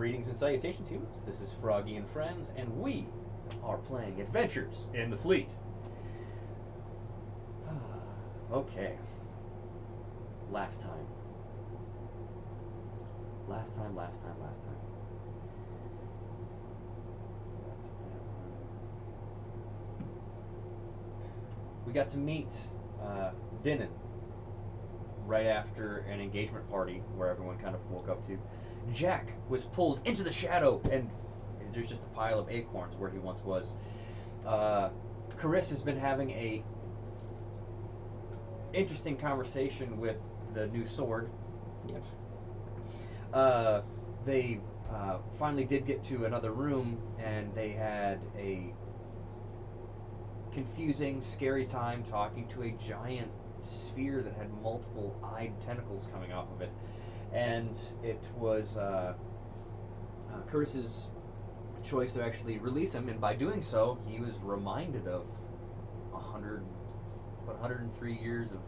Greetings and salutations, humans. This is Froggy and Friends, and we are playing Adventures in the Fleet. Okay. Last time. That's that one. We got to meet Dinnan right after an engagement party where everyone kind of woke up to. Jack was pulled into the shadow, and there's just a pile of acorns where he once was. Cariss has been having a interesting conversation with the new sword. Yes. They finally did get to another room, and they had a confusing, scary time talking to a giant sphere that had multiple eyed tentacles coming off of it. And it was Curse's choice to actually release him, and by doing so, he was reminded of 103 years of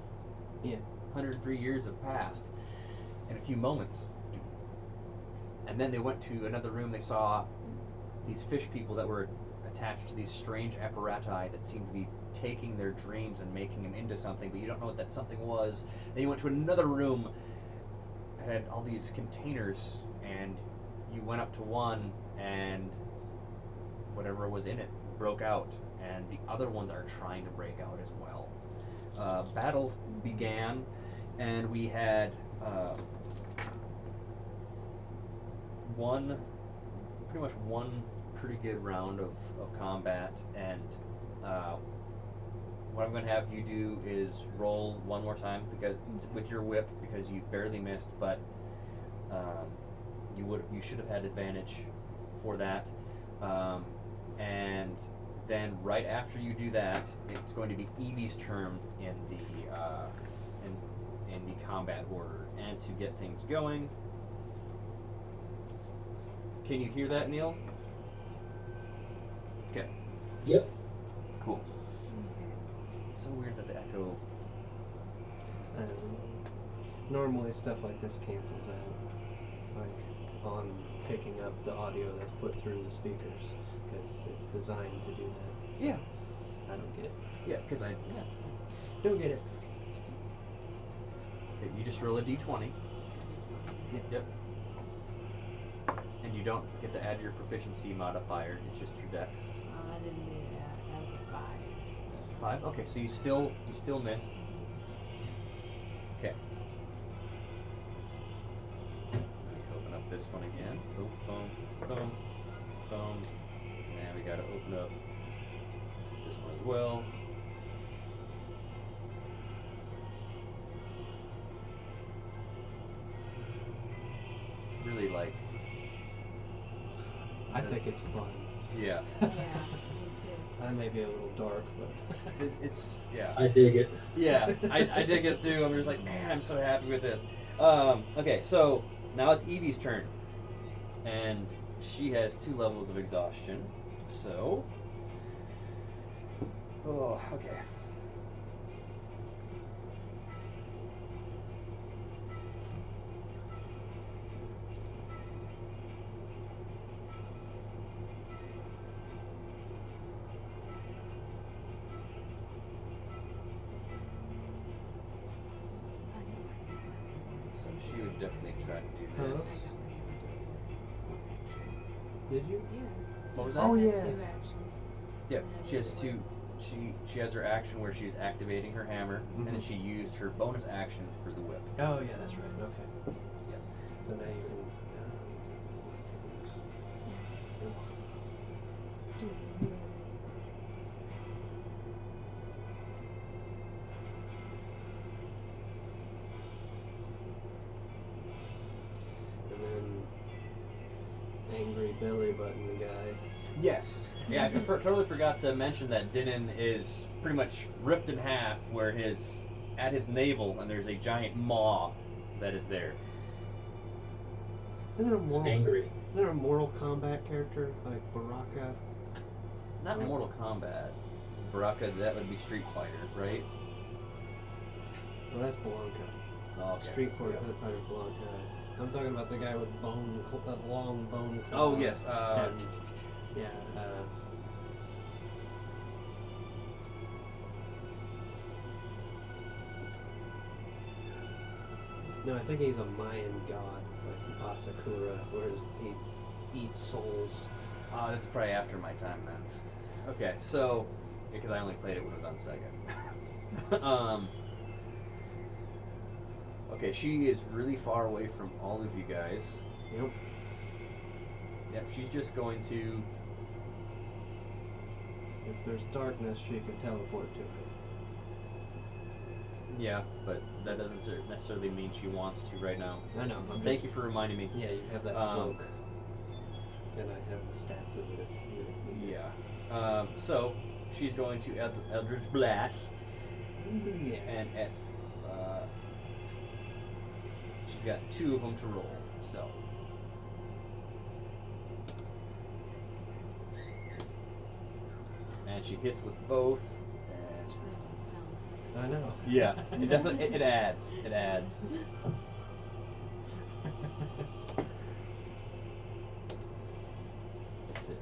103 years have passed in a few moments. And then they went to another room. They saw these fish people that were attached to these strange apparati that seemed to be taking their dreams and making them into something, but you don't know what that something was. Then you went to another room that had all these containers, and you went up to one, and whatever was in it broke out, and the other ones are trying to break out as well. Battle began, and we had pretty much one pretty good round of combat, and what I'm going to have you do is roll one more time because with your whip, because you barely missed, but you should have had advantage for that. And then right after you do that, it's going to be Evie's turn in the combat order. And to get things going, can you hear that, Neil? Okay. Yep. Cool. It's so weird that the echo. I don't know. Normally stuff like this cancels out, like on picking up the audio that's put through the speakers, because it's designed to do that. So Yeah. I don't get it. Yeah, because Don't get it. You just roll a d20. Yep. And you don't get to add your proficiency modifier. It's just your dex. I didn't do that. That was a 5. So. 5. Okay, so you still missed. Okay. Let me open up this one again. Boom, boom, boom, boom. And we gotta open up this one as well. Really like. I think it's fun. Yeah. Yeah, me too. I may be a little dark, but It's yeah. I dig it. Yeah, I dig it too. I'm just like, man, I'm so happy with this. Okay, so now it's Evie's turn, and she has 2 levels of exhaustion. So, okay. So she would definitely try to do this. did you? Yeah. What was that? Oh, I had yeah. 2 actions. Yep, she has 2. She has her action where she's activating her hammer, and then she used her bonus action for the whip. Oh yeah, that's right. Okay. Yep. So now you can. And then angry belly button guy. Yes. Yeah, I totally forgot to mention that Dinnan is pretty much ripped in half where at his navel, and there's a giant maw that is there. Isn't there a It's Mortal, angry. isn't there a Mortal Kombat character like Baraka? Not Mortal Kombat. Baraka, that would be Street Fighter, right? Well, that's Blanca. Oh, okay. Street Fighter Yeah. Blanca. I'm talking about the guy with long bone claws. Oh yes. And, yeah. No, I think he's a Mayan god, like Asakura, where he eats souls. That's probably after my time then. Okay, so because I only played it when it was on Sega. Okay, she is really far away from all of you guys. Yep. Yep, she's just going to. If there's darkness, she can teleport to it. Yeah, but that doesn't necessarily mean she wants to right now. I know. Thank you for reminding me. Yeah, you have that cloak. And I have the stats of it if you need it. Yeah. So she's going to Eldritch Blast, Yes. and at she's got 2 of them to roll. So. And she hits with both. And Screaming sound effects. I know. yeah, it definitely it adds. It adds. 6.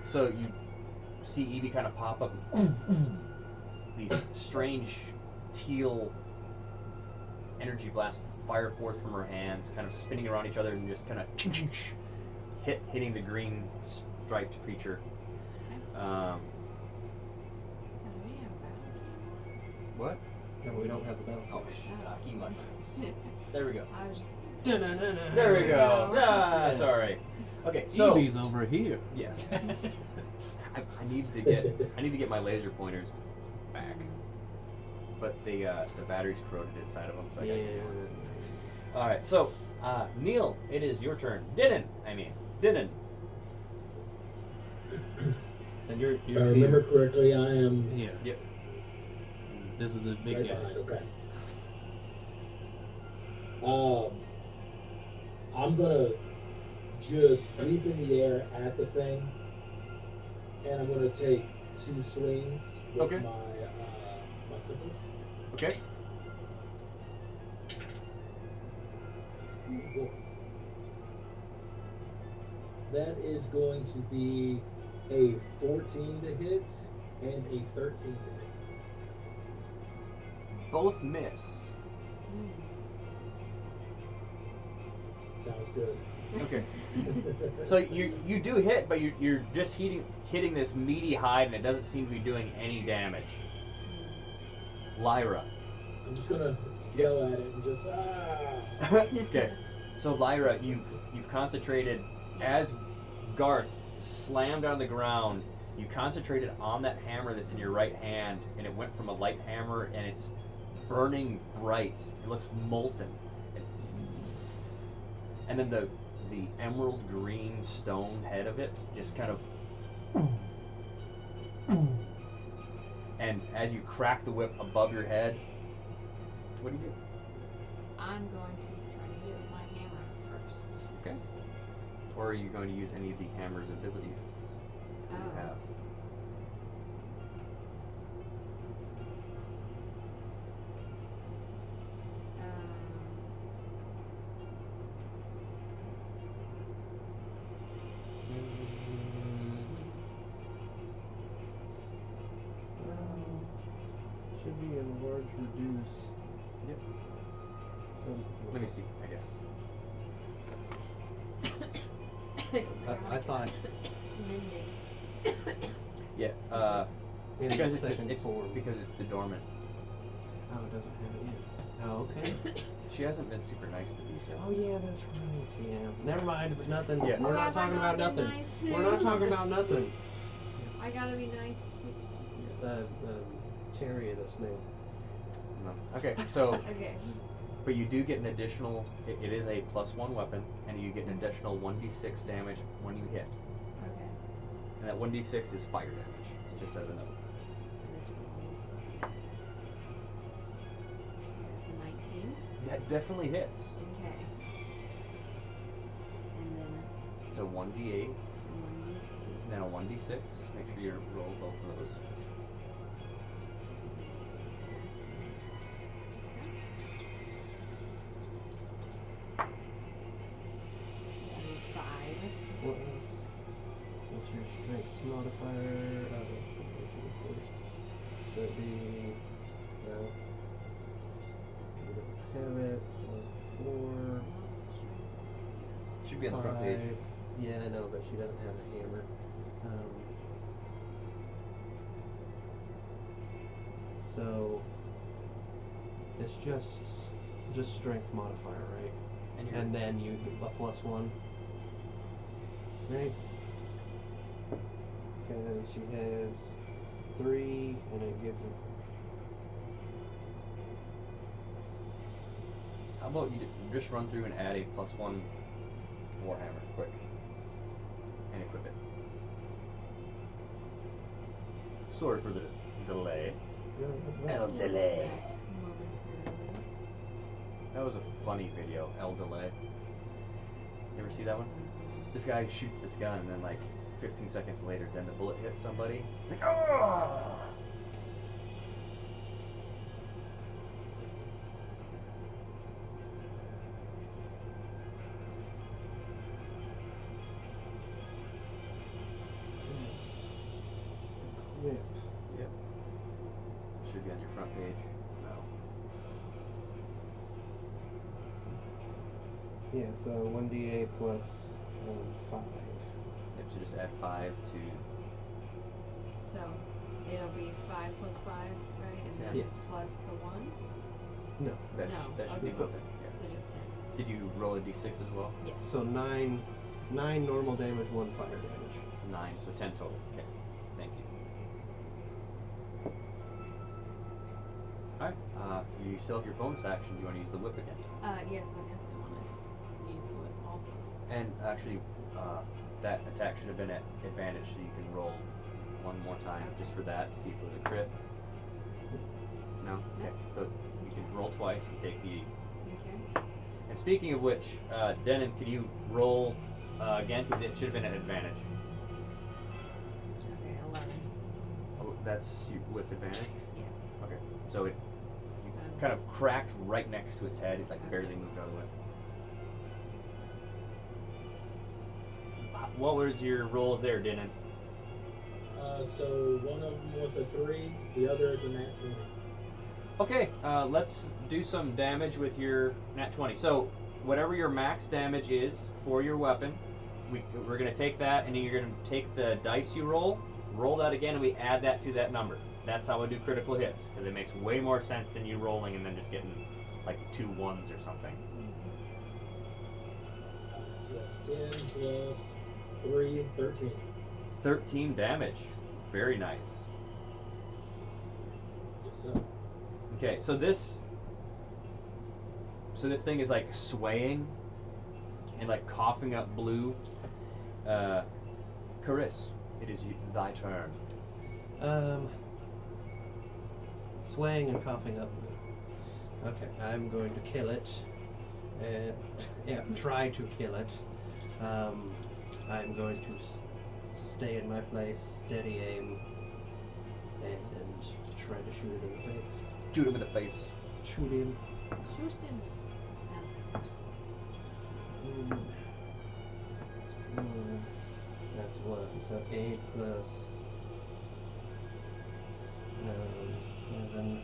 So you see Evie kind of pop up. These strange teal energy blasts fire forth from her hands, kind of spinning around each other and just kind of hitting the green striped creature. And we have battle What? No, we don't have the battle Oh, card. stocky mushrooms. cam. There we go. I was just Da-na-na-na. There we go. Yeah. Ah, sorry. Okay, so Evie's over here. yes, I need to get my laser pointers back, but the battery's corroded inside of them, so I gotta get new ones. All right, so Neil, it is your turn. Dinnan. And you're If I remember correctly, I am Here. Yep. This is the big right guy. behind. Okay. I'm gonna just leap in the air at the thing, and I'm gonna take 2 swings with Okay. my sickles. Okay. Cool. That is going to be a 14 to hit and a 13 to hit. Both miss. Sounds good. Okay. So you do hit, but you're just hitting this meaty hide, and it doesn't seem to be doing any damage. Lyra. I'm just gonna yell at it and just Okay. So Lyra, you've concentrated as Garth slammed on the ground. You concentrated on that hammer that's in your right hand, and it went from a light hammer, and it's burning bright. It looks molten, and then the emerald green stone head of it just kind of. And as you crack the whip above your head, what do you do? I'm going to try to hit it with my hammer first. Okay. Or are you going to use any of the hammer's abilities that you Oh. have? Should be enlarge, reduce. Yep. Some, Let me see, I guess. I thought Mending. Yeah, in because its second it's form. because it's the dormant. Oh, it doesn't have it yet. Oh, okay. She hasn't been super nice to these guys. Oh yeah, that's right. Yeah. Never mind. But nothing. Yeah. We're Oh, not have I talking not about been nothing. nice We're not too? talking about nothing. I gotta be nice. Terry, that's name. No. Okay, so Okay. but you do get an additional. It is a +1 weapon, and you get an additional 1d6 damage when you hit, Okay. and that 1d6 is fire damage. Just as a note. And this one. That definitely hits. Okay. And then It's a 1d8, 1d8. and then a 1d6. Make sure you roll both of those. What's your strength modifier? So it'd be, well, you don't have it, so 4, Should be on the 5. front page. Yeah, I know, but she doesn't have a hammer. So it's just strength modifier, right? And then you get a +1, right? Because she has 3, and it gives her. How about you just run through and add a +1 Warhammer, quick, and equip it. Sorry for the delay. El delay. Momentarily. That was a funny video, El delay. You ever see that one? This guy shoots this gun, and then like 15 seconds later, then the bullet hits somebody. Like, oh! Equip. Yep. Should be on your front page. No. Yeah, so 1d8 plus 5. Yep, so just add 5 to. So it'll be 5 plus 5, right? And then Yes. plus the 1? No. That, No, that should be okay. built in. Yeah. So just 10. Did you roll a d6 as well? Yes. So 9 normal damage, 1 fire damage. 9, so 10 total. Okay. Thank you. Alright. You still have your bonus action. Do you want to use the whip again? Yes, I definitely want to use the whip also. And actually, that attack should have been at advantage, so you can roll one more time just for that, to see if it was a crit. No? Okay. So you can roll twice and take the. Okay. And speaking of which, Denon, can you roll again? Because it should have been at advantage. Okay, 11. Oh, that's with advantage? Yeah. Okay. So it So kind of cracked right next to its head. It like barely moved out of the way. What was your rolls there, Denon? So one of them was a 3, the other is a nat 20. Okay, let's do some damage with your nat 20. So, whatever your max damage is for your weapon, we're going to take that, and then you're going to take the dice you roll that again, and we add that to that number. That's how I do critical hits, because it makes way more sense than you rolling and then just getting like 2 1s or something. So that's 10 plus 3, 13. 13 damage. Very nice. Yes, sir. Okay, so this thing is like swaying and like coughing up blue. Caris, it is thy turn. Swaying and coughing up. Okay, I'm going to kill it. Try to kill it. I'm going to stay in my place, steady aim, and try to shoot it in the face. Shoot him in the face. Shoot him. Houston. That's 4. That's 1. So 8 plus 7.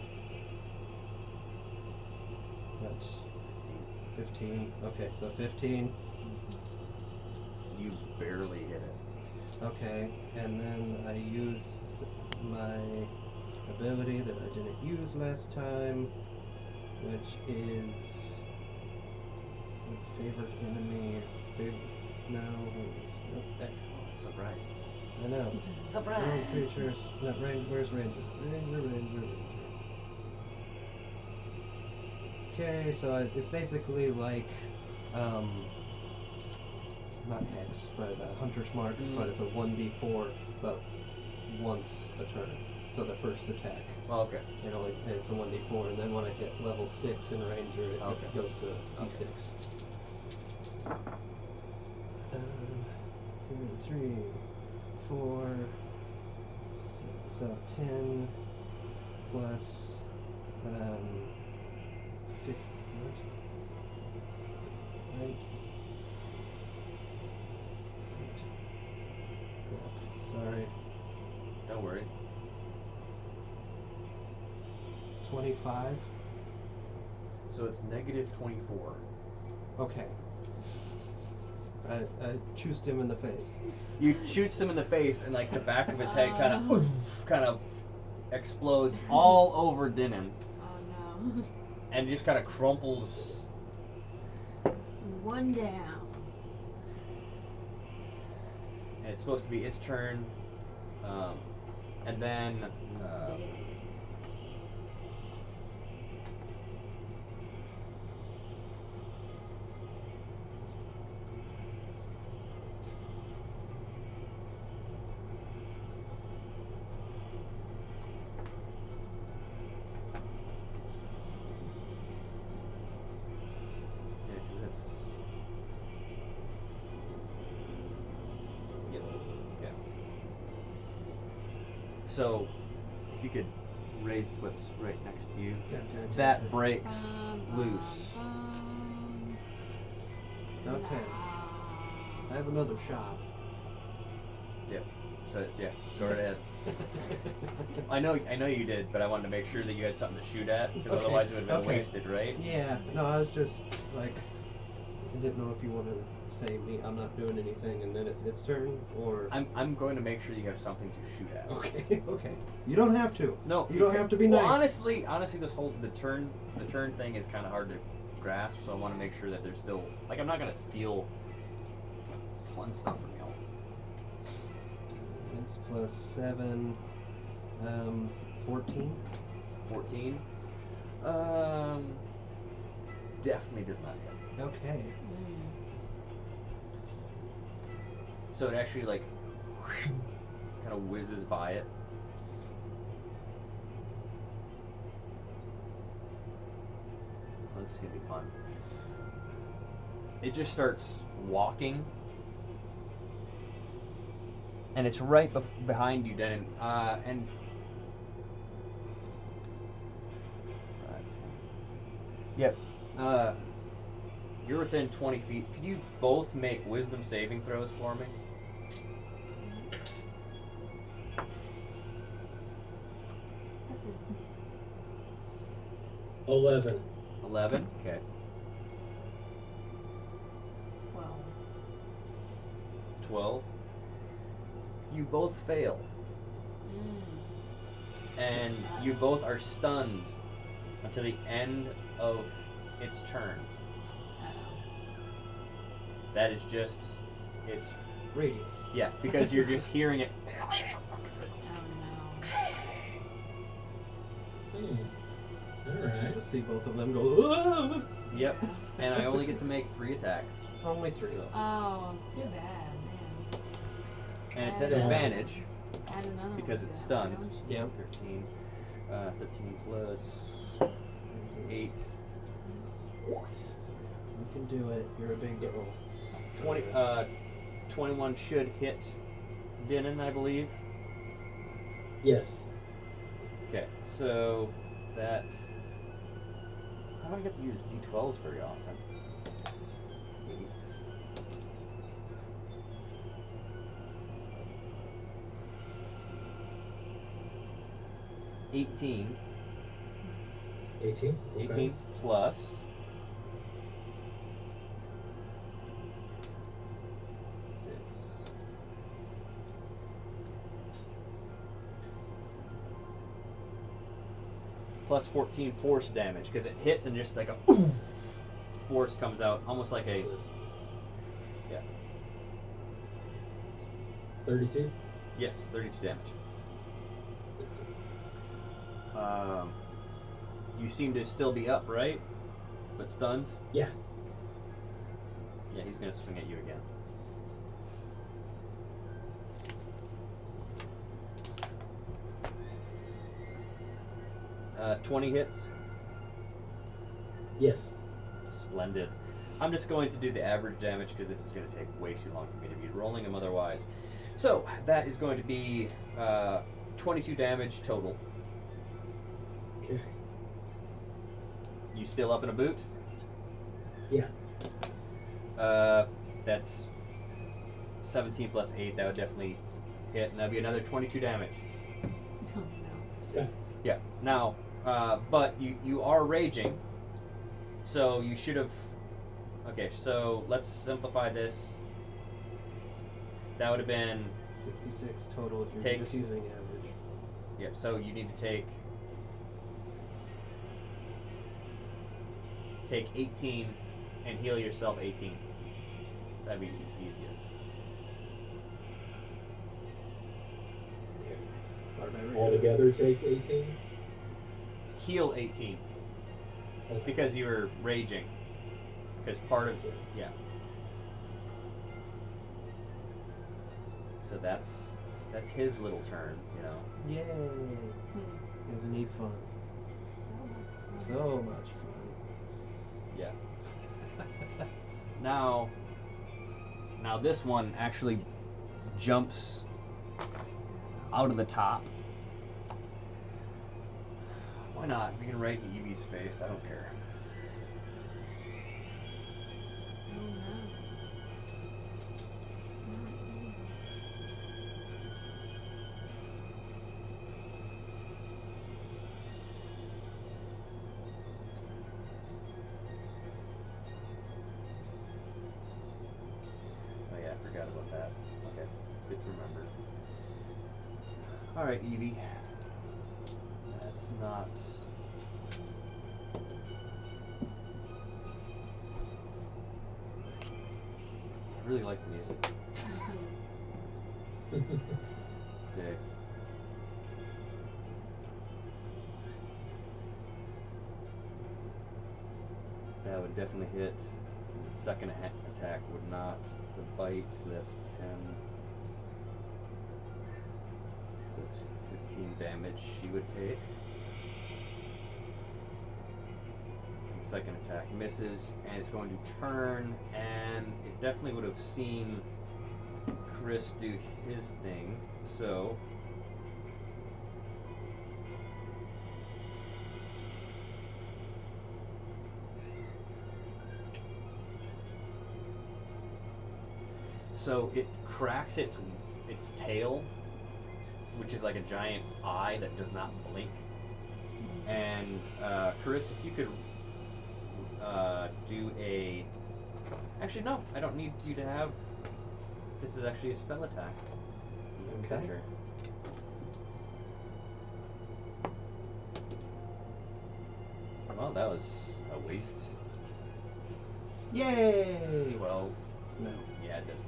That's 15. Okay, so 15. You barely hit it. Okay, and then I use my ability that I didn't use last time, which is favorite enemy. No, nope. Surprise. I know. Surprise. All creatures. Not range. Where's Ranger? Ranger. Okay, so it's basically like, not Hex, but Hunter's Mark, but it's a 1d4, but once a turn. So the first attack. Oh, okay. It's a 1d4, and then when I hit level 6 in Ranger, it Okay. goes to a d6. 2, 3, 4, so 10 plus 50. Right. Sorry. Don't worry. 25. So it's negative 24. Okay. I choosed him in the face. You shoots him in the face, and like the back of his head kind of explodes all over Dinnan, Oh no. and just kind of crumples. One down. And it's supposed to be its turn, and then yeah, 'cause that's yeah. So if you could raise what's right next to you, that breaks loose. Okay. I have another shot. Yep. So yeah, go right ahead. I know you did, but I wanted to make sure that you had something to shoot at, because Okay, otherwise it would have been okay. wasted, right? Yeah, no, I was just like, I didn't know if you wanted to say me, I'm not doing anything, and then it's its turn, or. I'm going to make sure you have something to shoot at. Okay, okay. You don't have to. No, You don't okay. have to be Well, nice. honestly, this whole the turn thing is kind of hard to grasp, so I want to make sure that there's still like I'm not gonna steal fun stuff from y'all. It's plus 7, 14. 14. Definitely does not hit. Okay. So it actually like kind of whizzes by it. Oh, this is gonna be fun. It just starts walking, and it's right behind you, Denon. And 5, 10. Yep. You're within 20 feet. Could you both make wisdom saving throws for me? 11. 11. Okay. 12. 12. You both fail, and you both are stunned until the end of its turn. That is just its Radius. yeah, because you're just hearing it. Alright. Just see both of them go, "Ah!" Yep. And I only get to make 3 attacks. Only 3. So- Oh, too bad, man. And it's at Add advantage Add another one because to it's that, stunned. why don't you? Yeah. 13. 13 plus 8. You can do it. You're a big girl. 21 should hit Denon, I believe. Yes. Okay, so that. I don't get to use d12s very often. 8. 18. 18. Okay. 18 plus. 6. Plus 14 force damage, because it hits and just like a force comes out, almost like a. So it's Yeah. 32. Yes, 32 damage. You seem to still be up, right? But stunned? Yeah. Yeah, he's gonna swing at you again. 20 hits. Yes. Splendid. I'm just going to do the average damage because this is going to take way too long for me to be rolling them otherwise. So that is going to be 22 damage total. Okay. You still up in a boot? Yeah. That's 17 plus 8. That would definitely hit, and that'd be another 22 damage. Oh no. Okay. Yeah. Now, but you are raging, so you should have. Okay, so let's simplify this. That would have been 66 total if you're Take- just using average. Yep. So you need to take 18 and heal yourself 18. That'd be easiest. Okay. Barbarian. Altogether, take 18. Heal 18 Okay. because you were raging. Because part of Okay. yeah. So that's his little turn, you know. Yay! Hmm. Isn't he fun? So much fun. So much fun. Yeah. Now this one actually jumps out of the top. Why not? We can right in Evie's face. I don't care. Oh no. Not me. Oh yeah, I forgot about that. Okay, it's good to remember. All right, Evie. That's not. I really like the music. Okay. That would definitely hit. The second attack would not. The bite, so that's 10. So that's 15 damage she would take. And the second attack misses, and it's going to turn, and it definitely would have seen Chris do his thing, so. So it cracks its tail, which is like a giant eye that does not blink. And Chris, if you could do a. Actually, no, I don't need you to have. This is actually a spell attack. Okay. Sure. Well, that was a waste. Yay! 12. No. Yeah, it does that.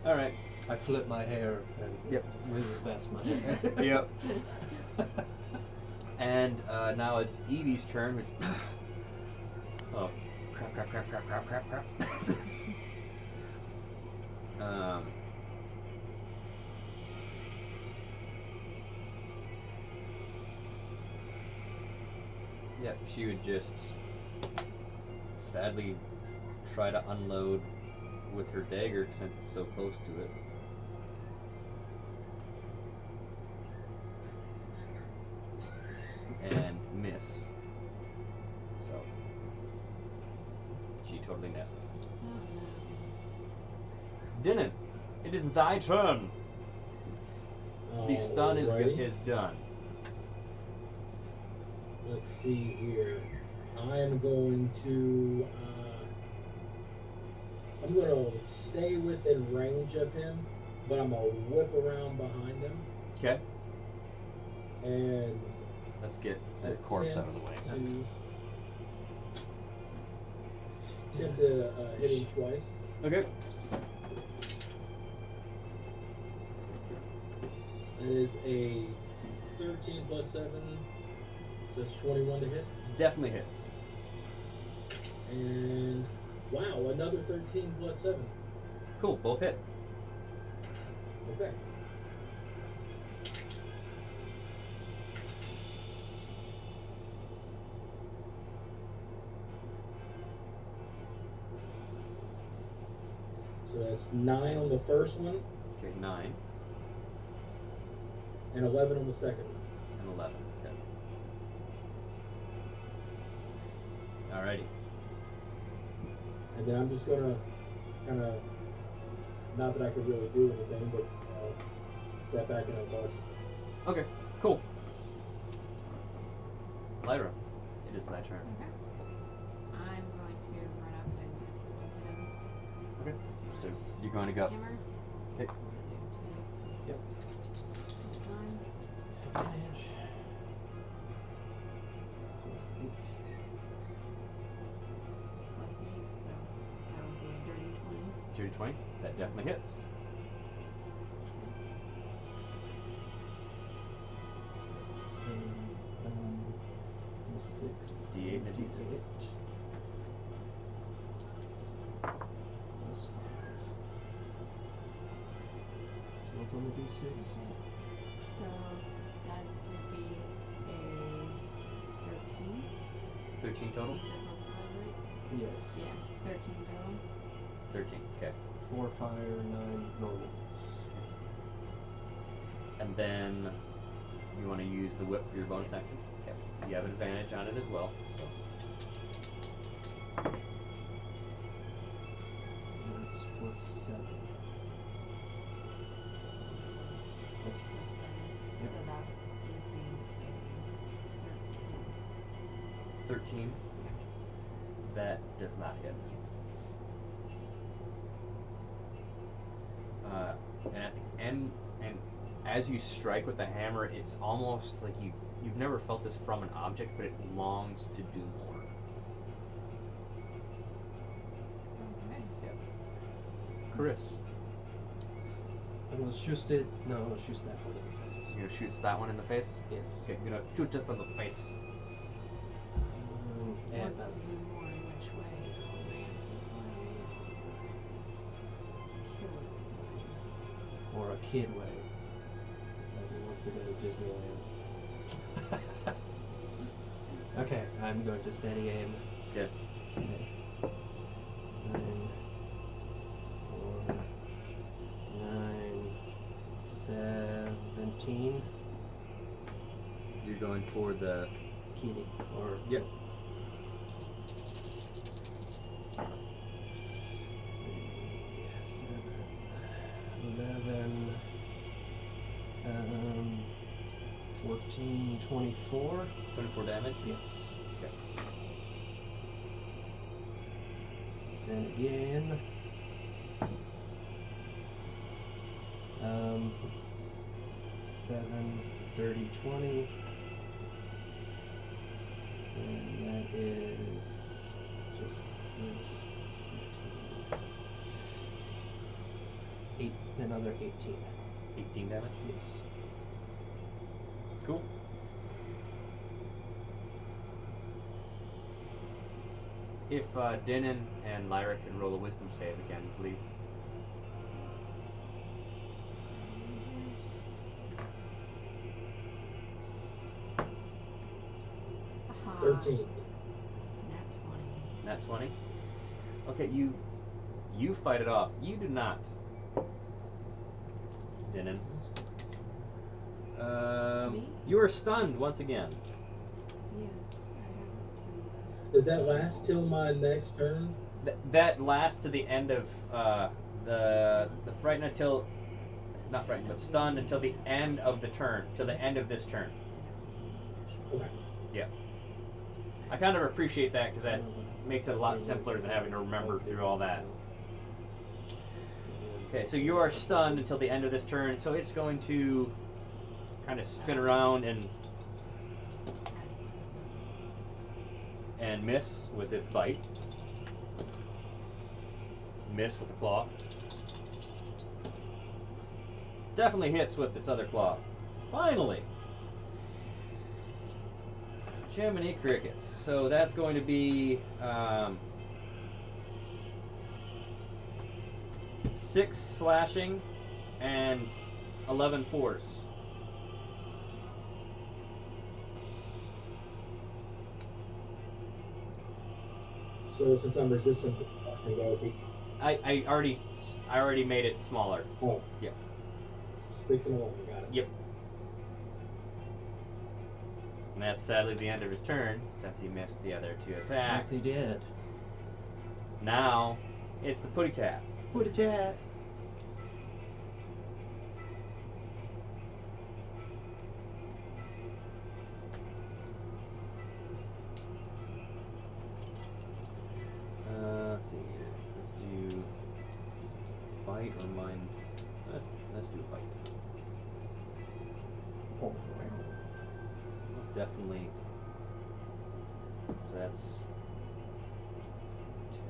All right. I flip my hair and Yep. reverse my hair. Yep. And now it's Evie's turn. Which oh, crap. Yep, she would just sadly try to unload with her dagger since it's so close to it. And miss. So she totally missed. Oh Dinan, it is thy turn. The stun is Alrighty. is done. Let's see here. I am going to. I'm gonna stay within range of him, but I'm gonna whip around behind him Okay, and let's get the corpse out of the way. Attempt to hit him twice. Okay. That is a 13 plus 7, so it's 21 to hit. Definitely hits. And wow, another 13 plus 7. Cool, both hit. Okay. So that's 9 on the first one Okay, 9 and 11 on the second one. and 11. Okay. Alrighty. And then I'm just gonna kind of, not that I could really do anything, but step back and unguard. Okay, cool. Lyra, it is thy turn. Okay. I'm going to run up and attempt to hit him. Okay. So you're going to go. Hammer. Okay. Yep. Nine. Advantage. Plus 8. Plus 8, so that would be a dirty 20. Dirty 20. That definitely hits. Let's say D6. D8 and a D6. Plus 5. So what's on the D6? So that would be a 13. 13 total? You said plus 5, right? Yes. Yeah, 13 total. 13. Okay. 4 fire, 9 normal. And then you want to use the whip for your bonus Yes. action? Okay. You have advantage on it as well. So That's plus 7. Plus Plus 7. Yep. So that would be a 13. 13. Yeah. That does not hit. And at the end, and as you strike with the hammer, it's almost like you've never felt this from an object, but it longs to do more. Okay. Chris, I will shoot it. No, I'll shoot that one in the face. you're gonna shoot that one in the face? Yes. Okay, you're gonna shoot this in the face. And Wants to do more in which way? Romantic way? Killing way? or a kid way. Like he wants to go to Disneyland. Okay, I'm going to steady aim. Okay. Okay. 9, 4, 9, 17. You're going for the. Kitty. Or. Yep. 11, 14, 24. 24 damage? Yes. Okay. Then again. 7, 30, 20. And that is just this. 15. Another 18. 18 damage? Yes. Cool. If Denon and Lyra could roll a wisdom save again, please. Aha. 13. Nat 20. Nat 20. Okay, you fight it off. You do not. Denon. Me? You are stunned once again. Yes, I have it Does that last till my next turn? That lasts to the end of the frightened until, not frightened, but stunned until the end of the turn, till the end of this turn. Okay. Yeah. I kind of appreciate that because that makes it a lot simpler than having to remember through all that. Okay, so you are stunned until the end of this turn, so it's going to kind of spin around and miss with its bite. Miss with the claw. Definitely hits with its other claw. Finally! Jiminy Crickets. So that's going to be 6 slashing and 11 force. So since I'm resistant to slashing, that would be I already made it smaller. Oh. Yep. 6 and 11. Got it. Yep. And that's sadly the end of his turn, since he missed the other 2 attacks. Yes, he did. Now, it's the Putty Tap. Put a chat. Let's see here. Let's do bite or mind. Let's do bite. Oh, Definitely. So that's 10.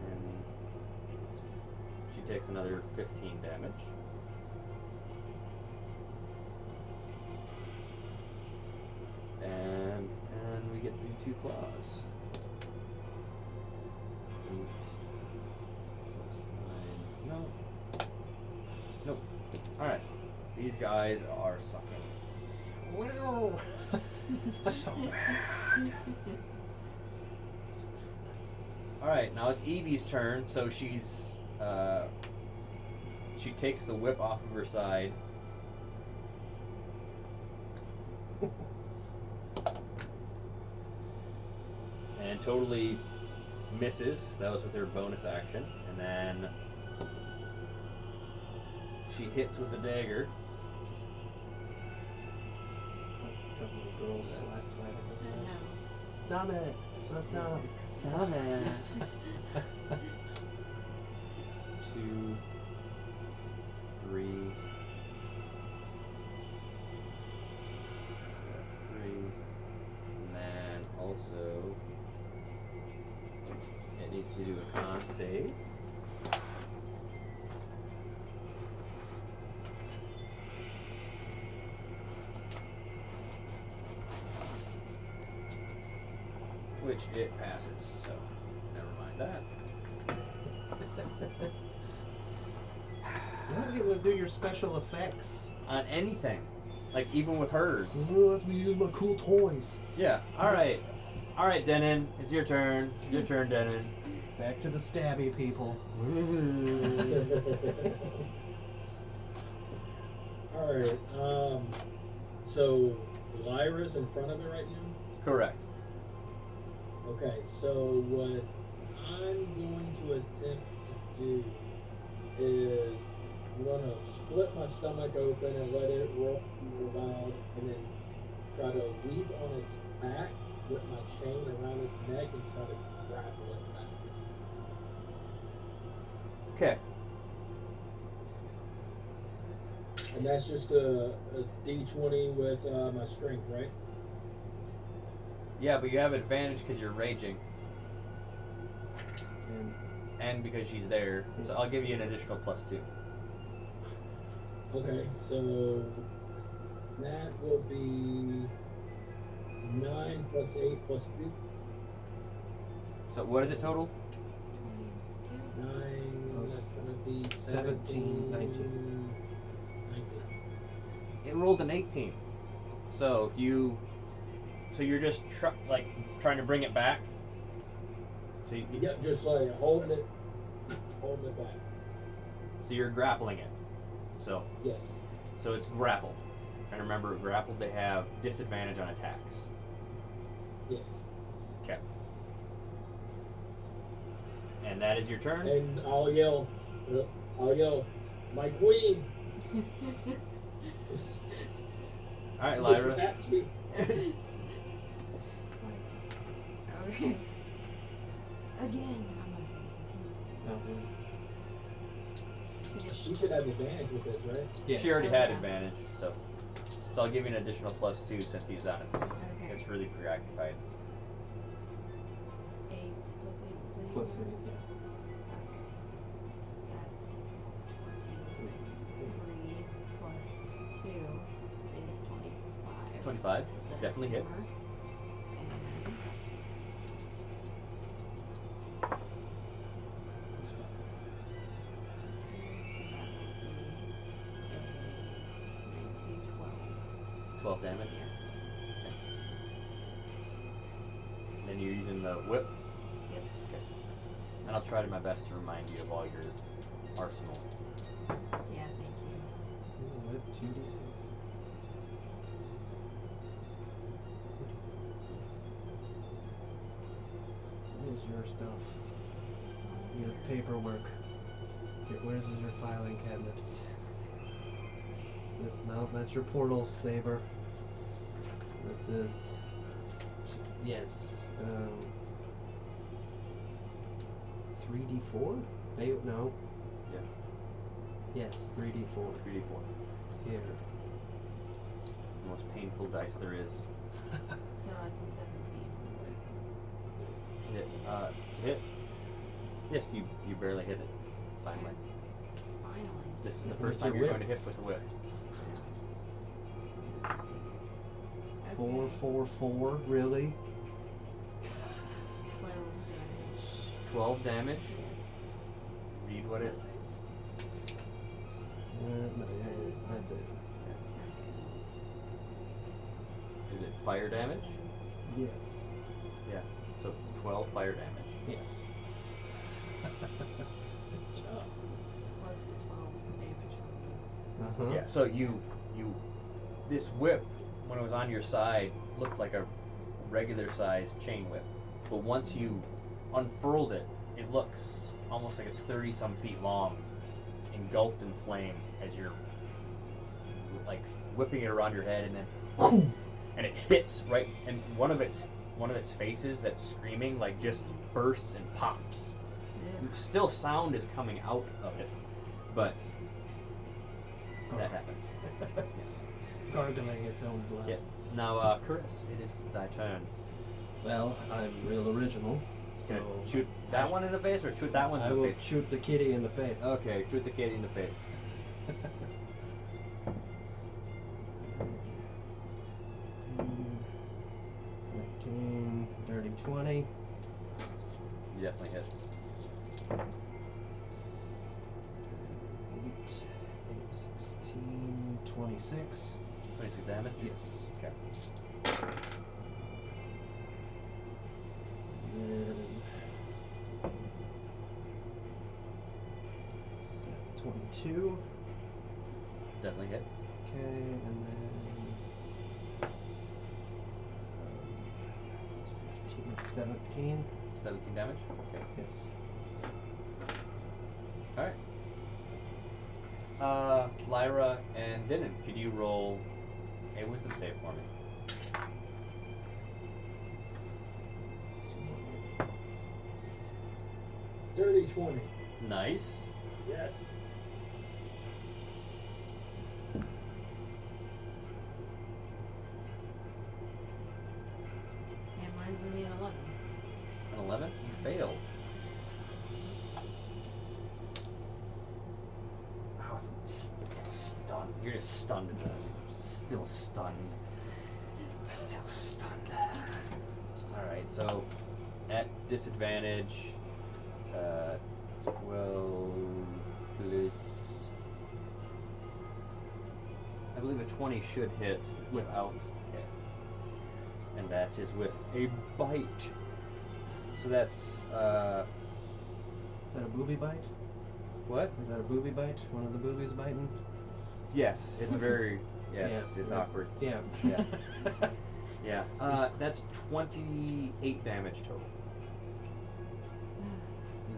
She takes another 15 damage. And we get to do 2 claws. 8 plus 9. No. Nope. Alright. These guys are sucking. wow. So bad. Alright, now it's Evie's turn, so she's she takes the whip off of her side. And totally misses. That was with her bonus action. And then she hits with the dagger. Couple of girls slack fighting I over know. that. Stop it. Stop. Stop it. 2, 3. So that's 3. And then also it needs to do a con save. Which it passes, so never mind that. You don't get to do your special effects. On anything. Like even with hers. Let me use my cool toys. Yeah. Alright. Alright, Denon. It's your turn. Your turn, Denon. Back to the stabby people. Alright, so Lyra's in front of it right now? Correct. Okay, so what I'm going to attempt to do is I'm going to split my stomach open and let it roll around and then try to leap on its back with my chain around its neck and try to grapple it back. Okay. And that's just a D20 with my strength, right? Yeah, but you have advantage because you're raging. And And because she's there. So I'll give you an additional +2. Okay, so that will be 9 plus 8 plus 2. So what is it total? 9, Oh, that's going to be 17, 19. It rolled an 18. So you're just trying to bring it back. So Yep, just like holding it back. So you're grappling it. So Yes. it's grappled. And remember, grappled they have disadvantage on attacks. Yes. Okay. And that is your turn. And I'll yell, my queen! All right, She looks Lyra. at me. Okay. Again, I'm gonna hit it again. Finish. She should have advantage with this, right? Yeah. She already Oh, had yeah. advantage, so I'll give you an additional +2 since he's on its. Okay. It's really preoccupied. 8 plus 8, please. plus 8, yeah. Okay. So that's 23 plus 2 is 25. 25 definitely hits. And so that would be a 19, 12. 12 damage. Yeah. And then you're using the whip. Yep. And And I'll try to my best to remind you of all your arsenal. Yeah, thank you. Whip 2d6. What is your stuff? Your paperwork. Where's your filing cabinet? No, that's your portal saber. This is. Yes. 3d4? No. Yeah. Yes, 3d4. 3d4. Here. The most painful dice there is. So it's a 17. To hit. To hit. Yes, you barely hit it. Finally. Finally. This is the With first time your you're whip. going to hit with the whip. Okay. 4, 4, 4. Really? 12 damage. 12 damage. Yes. Read what it. Nice. No, yeah, This one. that's it. Is it fire damage? Yes. Yeah. So 12 fire damage. Yes. Good job. Plus the 12 damage from Uh-huh. Yeah. So you this whip when it was on your side looked like a regular sized chain whip, but once you unfurled it, it looks almost like it's 30 some feet long, engulfed in flame as you're like whipping it around your head, and then and it hits right, and one of its faces that's screaming like just bursts and pops. Ugh. Still sound is coming out of it, but that happened. Yes. Gargling its own blood. Yeah. Now, Chris, it is thy turn. Well, I'm real original, so Gonna shoot that one in the face, or shoot that one I in the will face? shoot the kitty in the face. Okay, shoot the kitty in the face. 19, dirty 20. You definitely hit. 8, 16, 26. 26 damage? Yes. Okay. And then 22. Definitely hits. Okay, and then it's 15, 17. 17 damage? Okay. Yes. Alright. Lyra and Dinan, could you roll a wisdom save for me? Dirty 20. Nice. Yes. And mine's gonna be an 11. An 11? You failed. I was stunned. You're just stunned. Still stunned. Still stunned. Alright, so at disadvantage, 12 plus. I believe a 20 should hit without. Okay. And that is with a bite. So that's, Is that a booby bite? what? Is that a booby bite? One of the boobies biting? Yes, it's very, yes, Yeah, it's that's- awkward. Yeah. Yeah. Yeah, that's 28 damage total.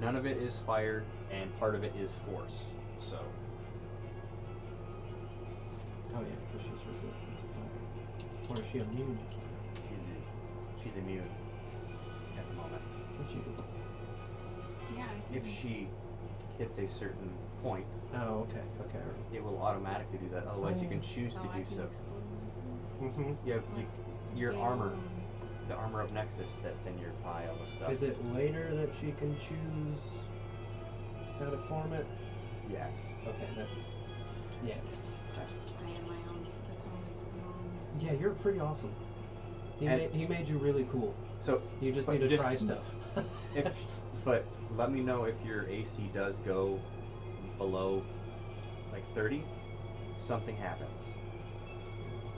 None of it is fire, and part of it is force. So, Oh yeah, because she's resistant to fire. Or is she immune? she's immune at the moment. What'd she do? Yeah, I can. If she hits a certain point, Oh, okay, okay. it will automatically do that. Otherwise, you can choose so to I do can so. explode myself. Mm-hmm. You have your Okay, armor, the armor of Nexus that's in your pile of stuff. Is it later that she can choose how to form it? Yes. Okay, that's... Yes. I am my own atomic gnome. Yeah, you're pretty awesome. He And- made you really cool. So, You just But need to just- try stuff. but let me know if your AC does go below like 30, something happens.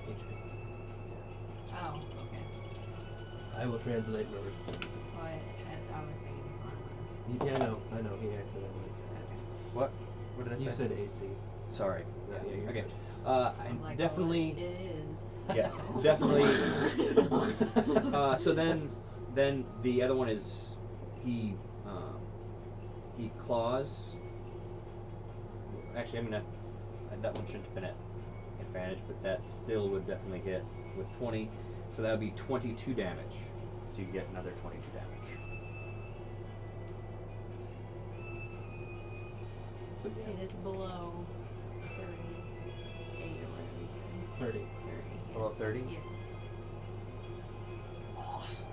HP. Oh, okay. I will translate Nord. Well, as I was saying, armor. Yeah, I know. He accidentally said that. Okay. What? What did I say? You said AC. Sorry. No, yeah, you're Okay. good. I'm like, Definitely. well, it is. Yeah, definitely. So then the other one is he claws. Actually, I mean that one shouldn't have been at advantage, but that still would definitely hit with 20. So that would be 22 damage. So you get another 22 damage. So yes. It is below 38 or whatever you said. 30. 30. Yeah. Below 30. Yes. Awesome.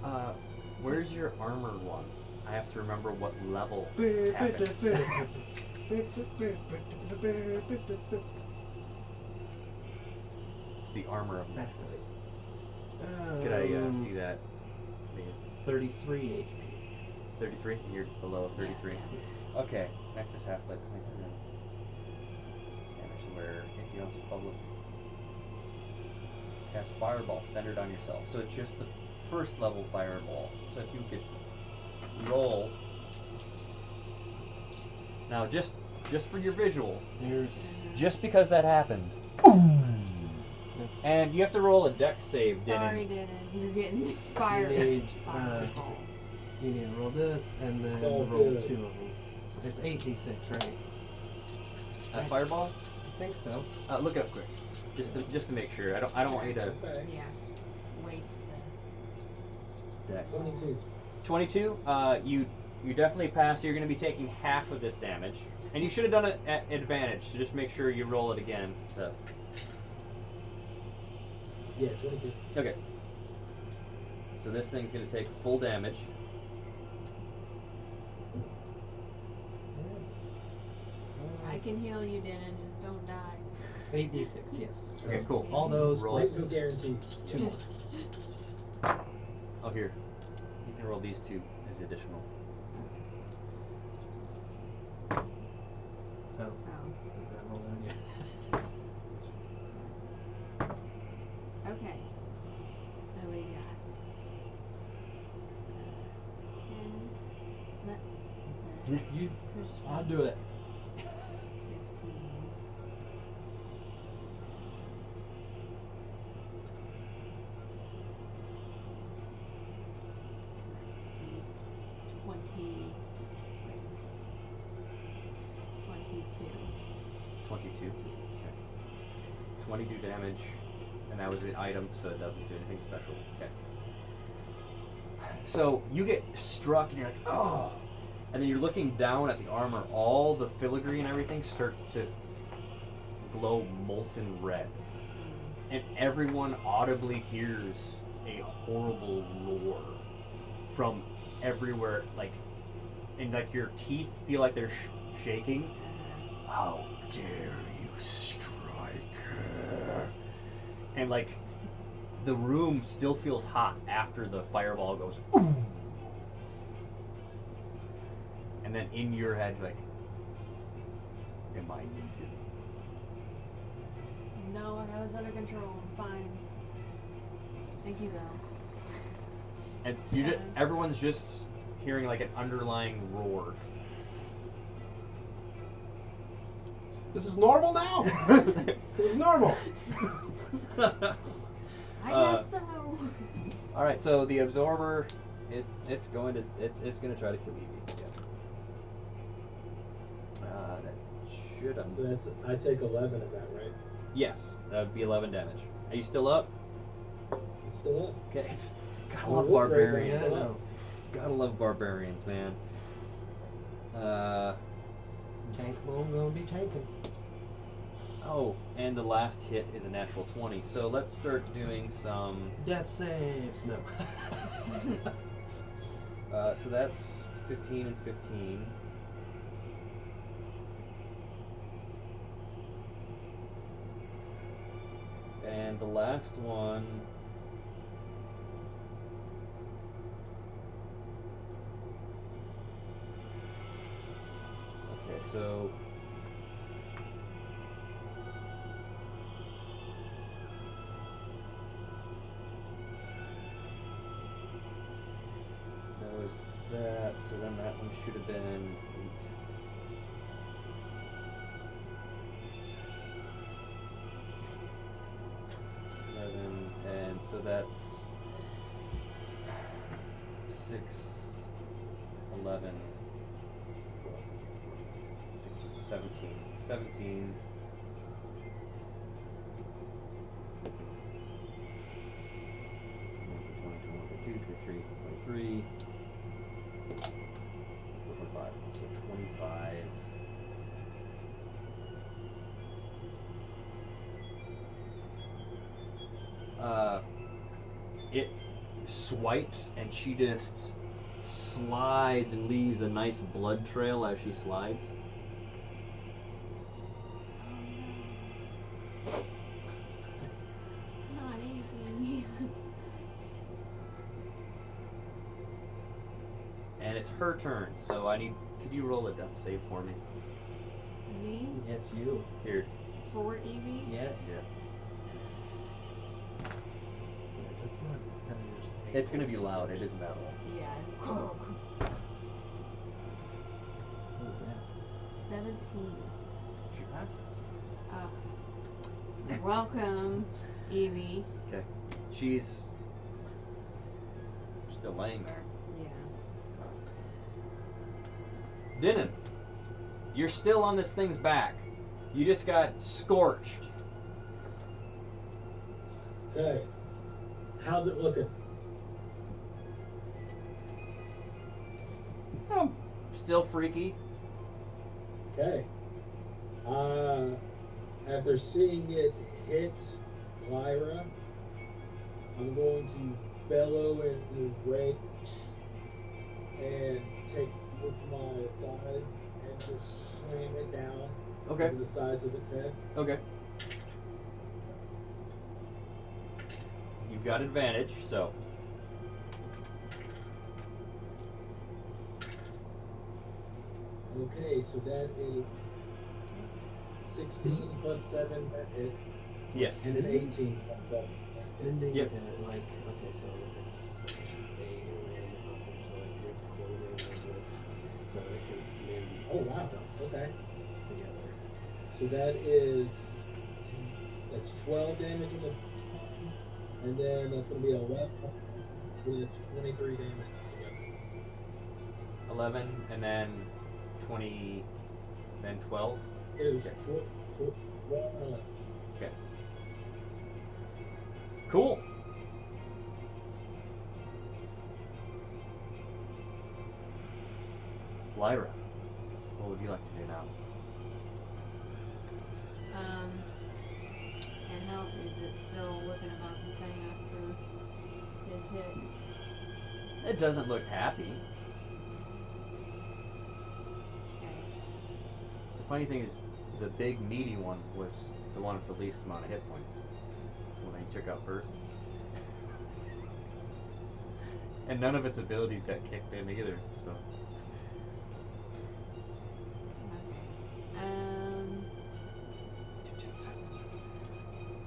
Oh no. Where's your armor one? I have to remember what level it happens. It's the armor of Nexus. Could I see that, please? 33 HP. 33? You're below 33? Yeah. Okay. Nexus half-plate does make damage where if you also follow cast Fireball centered on yourself. So it's just the first level Fireball. So if you could roll. Now just for your visual, Here's. just because that happened. That's, And you have to roll a dex save, Sorry, Dylan. Dylan. You're getting fired. Fireball. You need to roll this and then It's all roll good. 2 of them. It's 8d6, right? Fireball? I think so. Look up quick. Just to make sure. I don't want you to Okay. Yeah. Waste. dex. 22. 22. You definitely pass. So you're going to be taking half of this damage, and you should have done it at advantage. So just make sure you roll it again. So. Yeah, 22. Okay. So this thing's going to take full damage. I can heal you, Dylan. Just don't die. 8d6, yes. So Okay, cool. all those Roll. No plus guarantees. 2 more. Oh, here. You can roll these two as additional. Oh. Oh. Did I roll that again? Okay. So we got 10. You, Christian, I'll do it. 15. 20. Wait. 22. 22. Yes. 22 damage, and that was the item, so it doesn't do anything special. Okay. So you get struck, and you're like, oh! And then you're looking down at the armor. All the filigree and everything starts to glow molten red. And everyone audibly hears a horrible roar from everywhere, and your teeth feel like they're shaking. How dare you strike her? And the room still feels hot after the fireball goes boom. And then in your head, you're like, am I needed? No, I got this under control. I'm fine. Thank you, though. And everyone's just hearing an underlying roar. This is normal now? It was normal. I guess so. All right, so the absorber, it's going to try to kill you again. That should So that's, I take 11 of that, right? yes, that would be 11 damage. Are you still up? I'm still up. Okay. Gotta Well, love look, Ray, barbarians. man. Yeah, no. Gotta love barbarians, man. Tank mode gonna be tanking. Oh, and the last hit is a natural 20. So let's start doing some. Death saves. No. So that's 15 and 15. And the last one. Okay, so. that. So then that one should have been 8. 7, and so that's 6, 11, 12, 16, 17. 17. Two, 23, 4.5, so 25. It swipes and she just slides and leaves a nice blood trail as she slides. Not Evie. And it's her turn, so could you roll a death save for me? Me? Yes, you. Here. For Evie? Yes. Yeah. That's not kind of just It's gonna be loud, it is metal. Yeah. Oh, that. 17. She passes. Welcome, Evie. Okay. She's still laying there. Yeah. Denon, you're still on this thing's back. You just got scorched. Okay. How's it looking? Still freaky. Okay. After seeing it hit Lyra, I'm going to bellow in rage and take with my sides and just slam it down Okay. into the sides of its head. Okay. You've got advantage, so. Okay, so that is 16 plus 7, that hit, Yes. and an 18 plus 7. Mending, Yep. like, okay, so it's a alien object, so like ripped clothing or ripped, so it can mend Oh, wow. stuff Okay. together. So that's 12 damage on the, and then that's going to be 11. That's 23 damage on the weapon. 11, and then 20, then 12. It is Okay. 12 and 11. Okay. Cool. Lyra, what would you like to do now? And how is it still looking about the same after his hit? It doesn't look happy. Okay. The funny thing is, the big meaty one was the one with the least amount of hit points. The one that you took out first. And none of its abilities got kicked in either, so. Okay.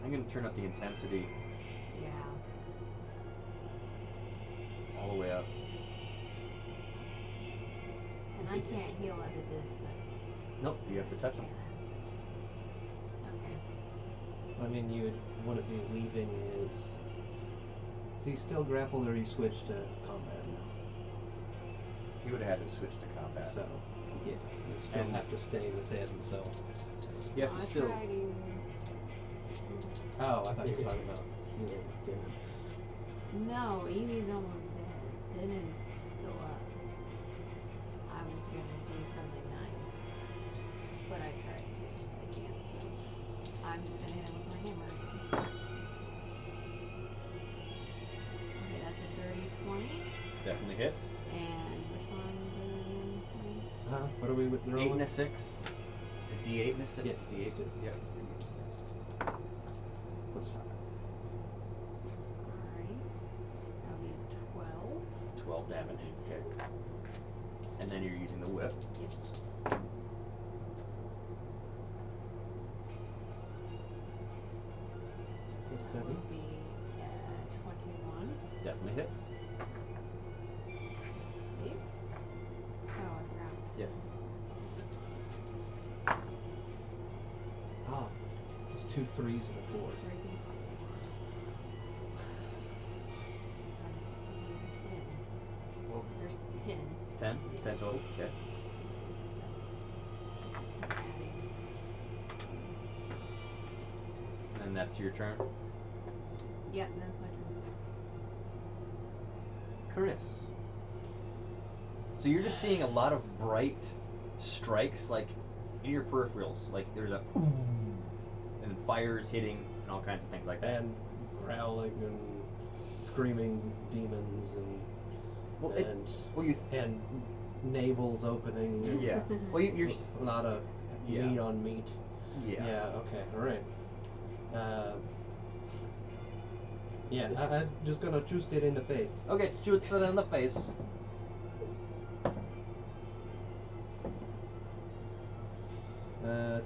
I'm gonna turn up the intensity Yeah. all the way up. And I can't heal at a distance. Nope, you have to touch them. Okay. I mean, you would want to be leaving is. Is he still grappled or you switch to combat now? He would have had to switch to combat. So, yeah, you still And- have to stay within, so. You have to I still. tried even. Oh, I thought you were talking about healing Denon. No, Evie's almost dead. Denon's still up. I was gonna do something nice, but I tried. I can't, so I'm just gonna hit him with my hammer again. Okay, that's a dirty 20. Definitely hits. And which one is it again? What are we with 8 and a 6. A D8 and a 6. Yes, D8. let's do it. Yep. Plus 5. Alright. That'll be a 12. 12 damage. Okay. And then you're using the whip. Yes. Plus That 7. would be 21. Definitely hits. Yes. 2 3s and a 4. 3 feet. 7, 8, 10. Whoa. There's 10. 10? Yeah. 10 total? Okay. 6, 8, 7. And that's your turn. Yep, that's my turn. Chris. So you're just seeing a lot of bright strikes, like, in your peripherals. Like, there's a and fires hitting and all kinds of things like that. And growling and screaming demons and Well, you and navels opening. And yeah. Well, you're a lot of Yeah. meat on meat. yeah. Yeah. Okay. All right. Yeah. I'm just gonna shoot it in the face. Okay, shoots it in the face.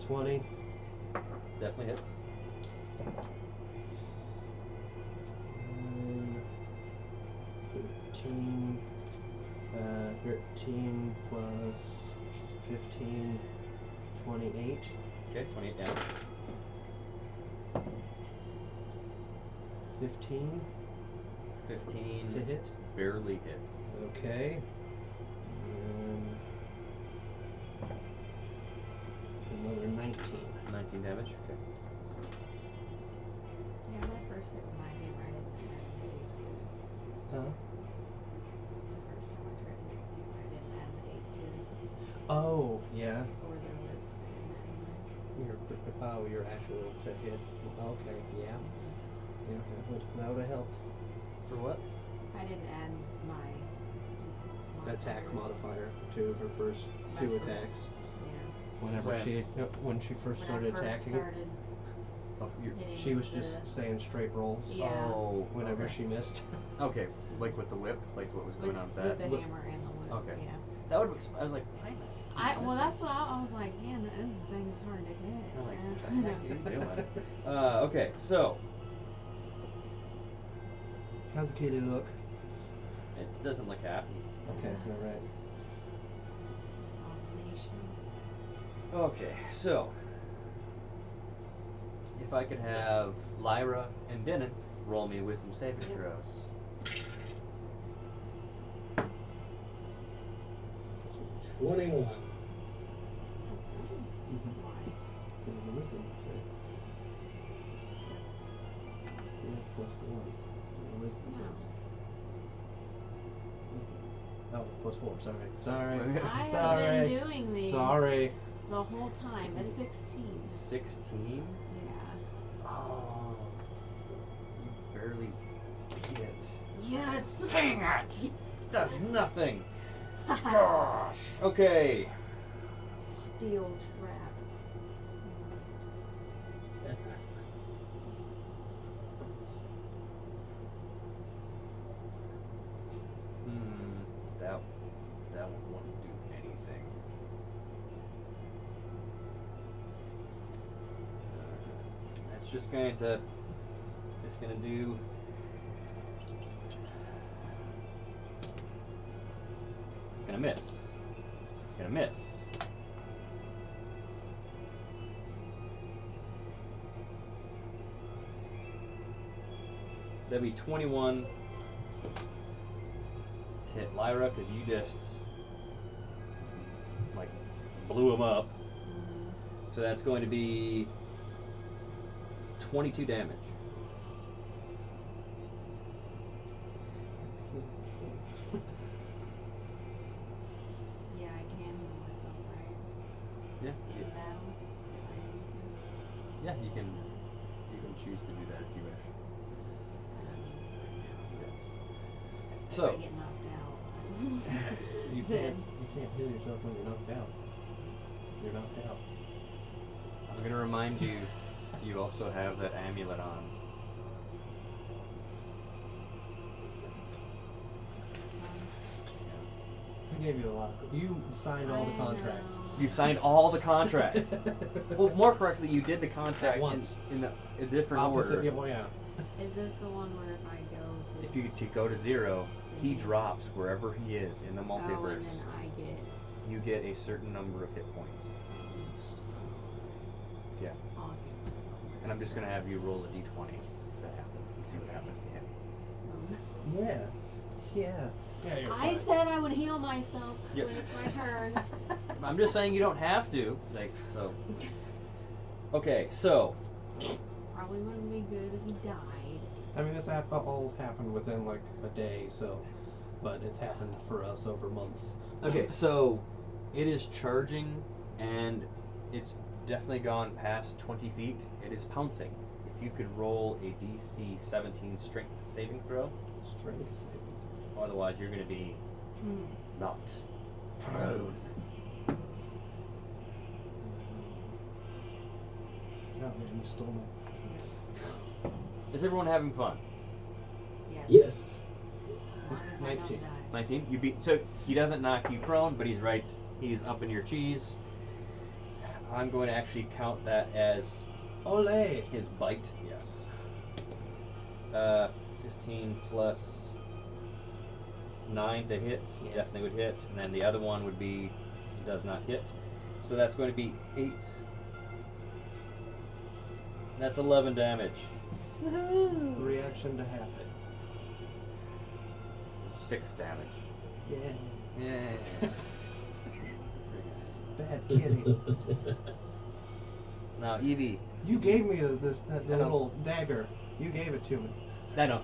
20. Definitely hits. 13. 13 plus 15. 28. Okay, 28 damage. 15 15 to hit. barely hits. Okay. Another 19. 19 damage. Okay. Yeah, my first hit with my hammer, I didn't add an 8 to it. Huh? The first time I tried to hit with the hammer, I didn't add an 8 to it. Oh, yeah. Or the whip, I didn't add Your actual to hit. Okay, yeah. Yeah, that would have helped. For what? I didn't add my Attack modifiers. modifier to her first My 2 first- attacks. Yeah. Whenever when she first When started I first attacking started Oh, you're, hitting she was the, just saying straight rolls Yeah. Oh, whenever okay. she missed. Okay, like with the whip, like what was with, going on with with that. the Whip. hammer and the whip. Okay. Yeah. That would. I was like, why not? Well, that's what I was like. Man, this thing is hard to hit. I'm like, Yeah. what the heck are you doing? Okay, so How's the kitty look? it doesn't look happy. Okay, alright. Abominations. Okay, so if I could have Lyra and Denon roll me wisdom saving Yep. throws. 21. That's really Mm-hmm. why. This is a wisdom save. That's Yeah, plus 1. Wisdom no. save. Wisdom. Oh, plus 4. Sorry. I have Sorry. been doing these Sorry. the whole time. A 16. 16? Yeah. Oh, you barely hit. Yes. Dang it! Does nothing. Gosh. Okay. Steel trap. That one won't do anything. That's just going to do. It's gonna miss. It's gonna miss. That'd be 21 to hit Lyra because you just like blew him up. So that's going to be 22 damage. Yeah, I can heal myself, right? Yeah. In battle, if I need to. Yeah, you can choose to do that if you wish. I don't need to right now. Yeah. If So I get knocked out. You then can't heal yourself when you're knocked out. You're knocked out. I'm gonna remind you, you also have that amulet on. I gave you a lot. You signed all the I contracts. know. You signed all the contracts. Well, more correctly, you did the contract At once. in a different Opposite. order. Yeah, well, yeah. Is this the one where if I go to If you to go to 0, he Mhm. drops wherever he is in the oh, and multiverse. then I get You get a certain number of hit points. Yeah. I'll heal myself. And I'm just gonna have you roll a d20 if that happens and see what happens to him. Yeah. Yeah. Yeah, you're I fine. said I would heal myself Yep. when it's my turn. I'm just saying you don't have to. Like, so. Okay, so. Probably wouldn't be good if he died. I mean, this all happened within like a day, so. But it's happened for us over months. Okay, so it is charging and it's definitely gone past 20 feet. It is pouncing. If you could roll a DC 17 strength saving throw, Strength. otherwise you're going to be knocked prone. Oh, man, you stole my. Is everyone having fun? Yes. Yes. As long as I 19. don't die. 19. You beat. So he doesn't knock you prone, but he's right. He's up in your cheese. I'm going to actually count that as Ole! his bite. Yes. 15 plus 9 to hit. Yes. Definitely would hit. And then the other one would be does not hit. So that's going to be 8. That's 11 damage. Reaction to half it. 6 damage. Yeah. Yeah. Bad kitty. Now, Evie. You gave me the I know. little dagger. You gave it to me. I know.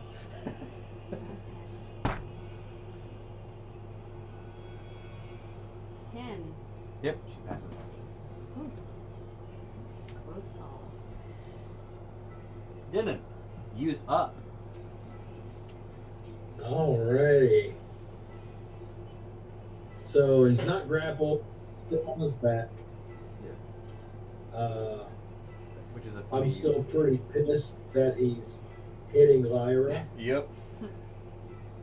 10. Yep, she passes. Close call. Didn't use up. Alrighty. So he's not grappled, still on his back. Which is a I'm funny- still pretty pissed that he's hitting Lyra Yep.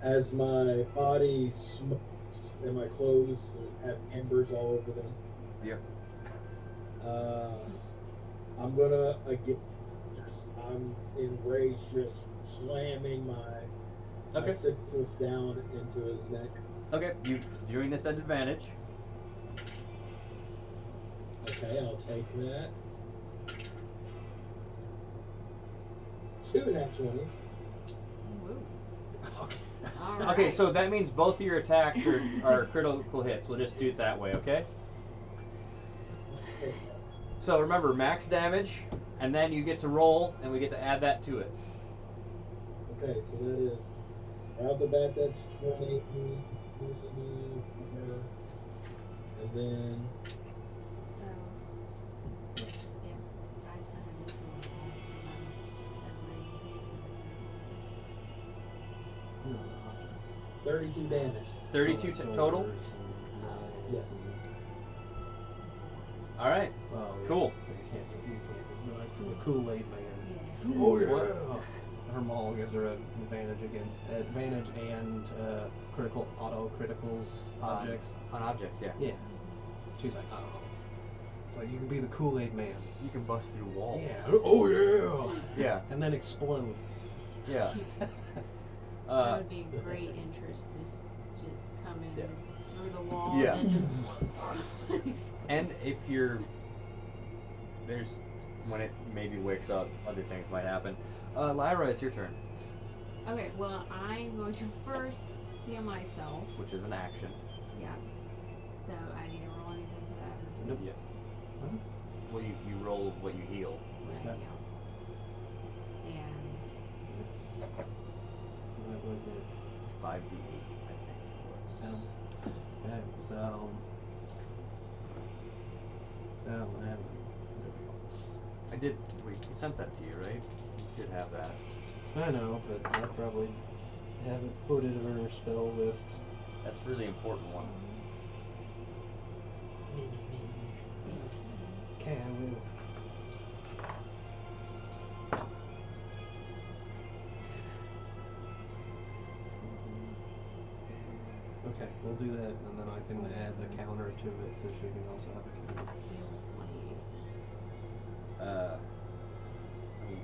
as my body smokes and my clothes have embers all over them. Yep. I'm gonna again I'm enraged, just slamming my Okay. sickles down into his neck. Okay. You doing this at advantage. Okay, I'll take that. 2 nat 20s. Woo. All right. Okay, so that means both of your attacks are critical hits. We'll just do it that way, okay? So remember, max damage, and then you get to roll, and we get to add that to it. Okay, so that is right off the bat. That's 20, and then So, yeah, I turn into a wall and I'm 32 damage. 32 total. Yes. All right. Oh, yeah. Cool. So you can't do like the Kool-Aid Man. Yeah. Oh yeah. Her maul gives her an advantage and critical auto criticals objects. On objects, yeah. Yeah. She's like, oh. It's like you can be the Kool-Aid Man. You can bust through walls. Yeah. Oh yeah. Yeah. And then explode. Yeah. That would be of great interest to just come in Yes. just through the wall Yeah. and then just And if you're there's when it maybe wakes up, other things might happen. Lyra, it's your turn, Okay, well I'm going to first heal myself. which is an action. Yeah. So I need to roll anything for that or Nope. just Yes. Huh? Well, you roll what you heal. what I Okay. heal. And It's what was it? 5d8, I think it was. Yeah, so that I did. Wait, he sent that to you, right? You should have that. I know, but I probably haven't put it in her spell list. That's a really important one. Okay, I will. Okay, we'll do that, and then I can add the counter to it, so she can also have a counter. heal 28. I mean,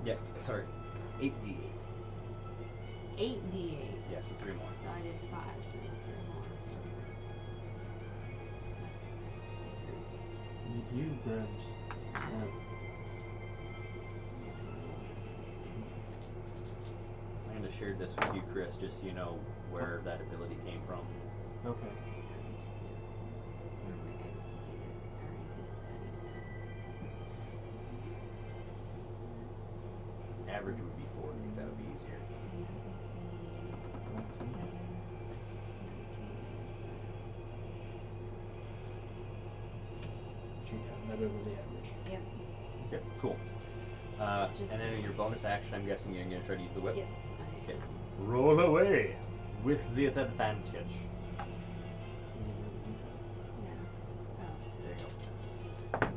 Yeah, sorry. 8d8. 8d8. Yeah, so 3 more. So I did 5, so 3 more. You grabbed. I'm going to share this with you, Chris, just so you know where that ability came from. Okay. Average would be 40, if that would be easier. She got better than the average. Yep. Okay, cool. And then in your bonus action, I'm guessing you're going to try to use the whip? Yes, I Okay. Roll away with the advantage. Yeah. Oh, There you go. okay.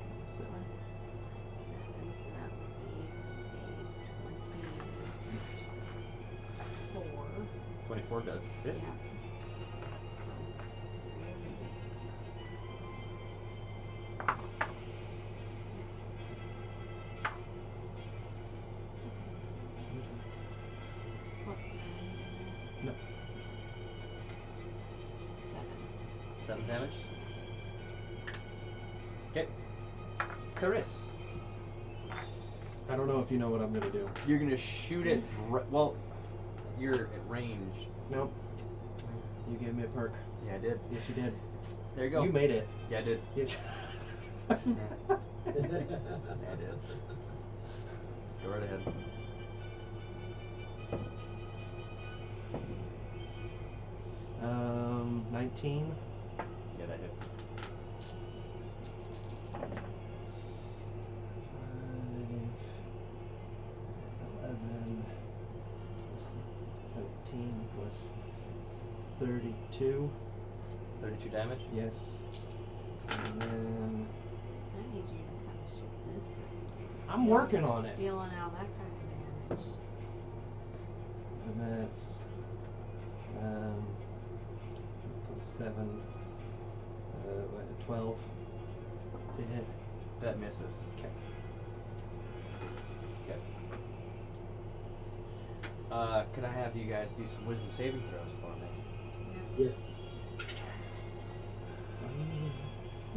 Plus 7, so that would be a 24. 24 does hit. Yeah. Plus 3 of these. What? No. 7. 7 damage. Okay. Caris, I don't know if you know what I'm gonna do. you're going to shoot it. Well, you're at range. Nope. You gave me a perk. Yeah, I did. Yes, you did. There you go. You made it. Yeah, I did. Yes. Yeah, I did. Go right ahead. Um, 19. Yeah, that hits. 11, 17 plus 32. 32 damage. Yes. And then I need you to come shoot this thing. I'm working on it. Dealing out that kind of damage. And that's plus 7, 12 to hit. That misses. Okay. Okay. Could I have you guys do some wisdom saving throws for me? Yes.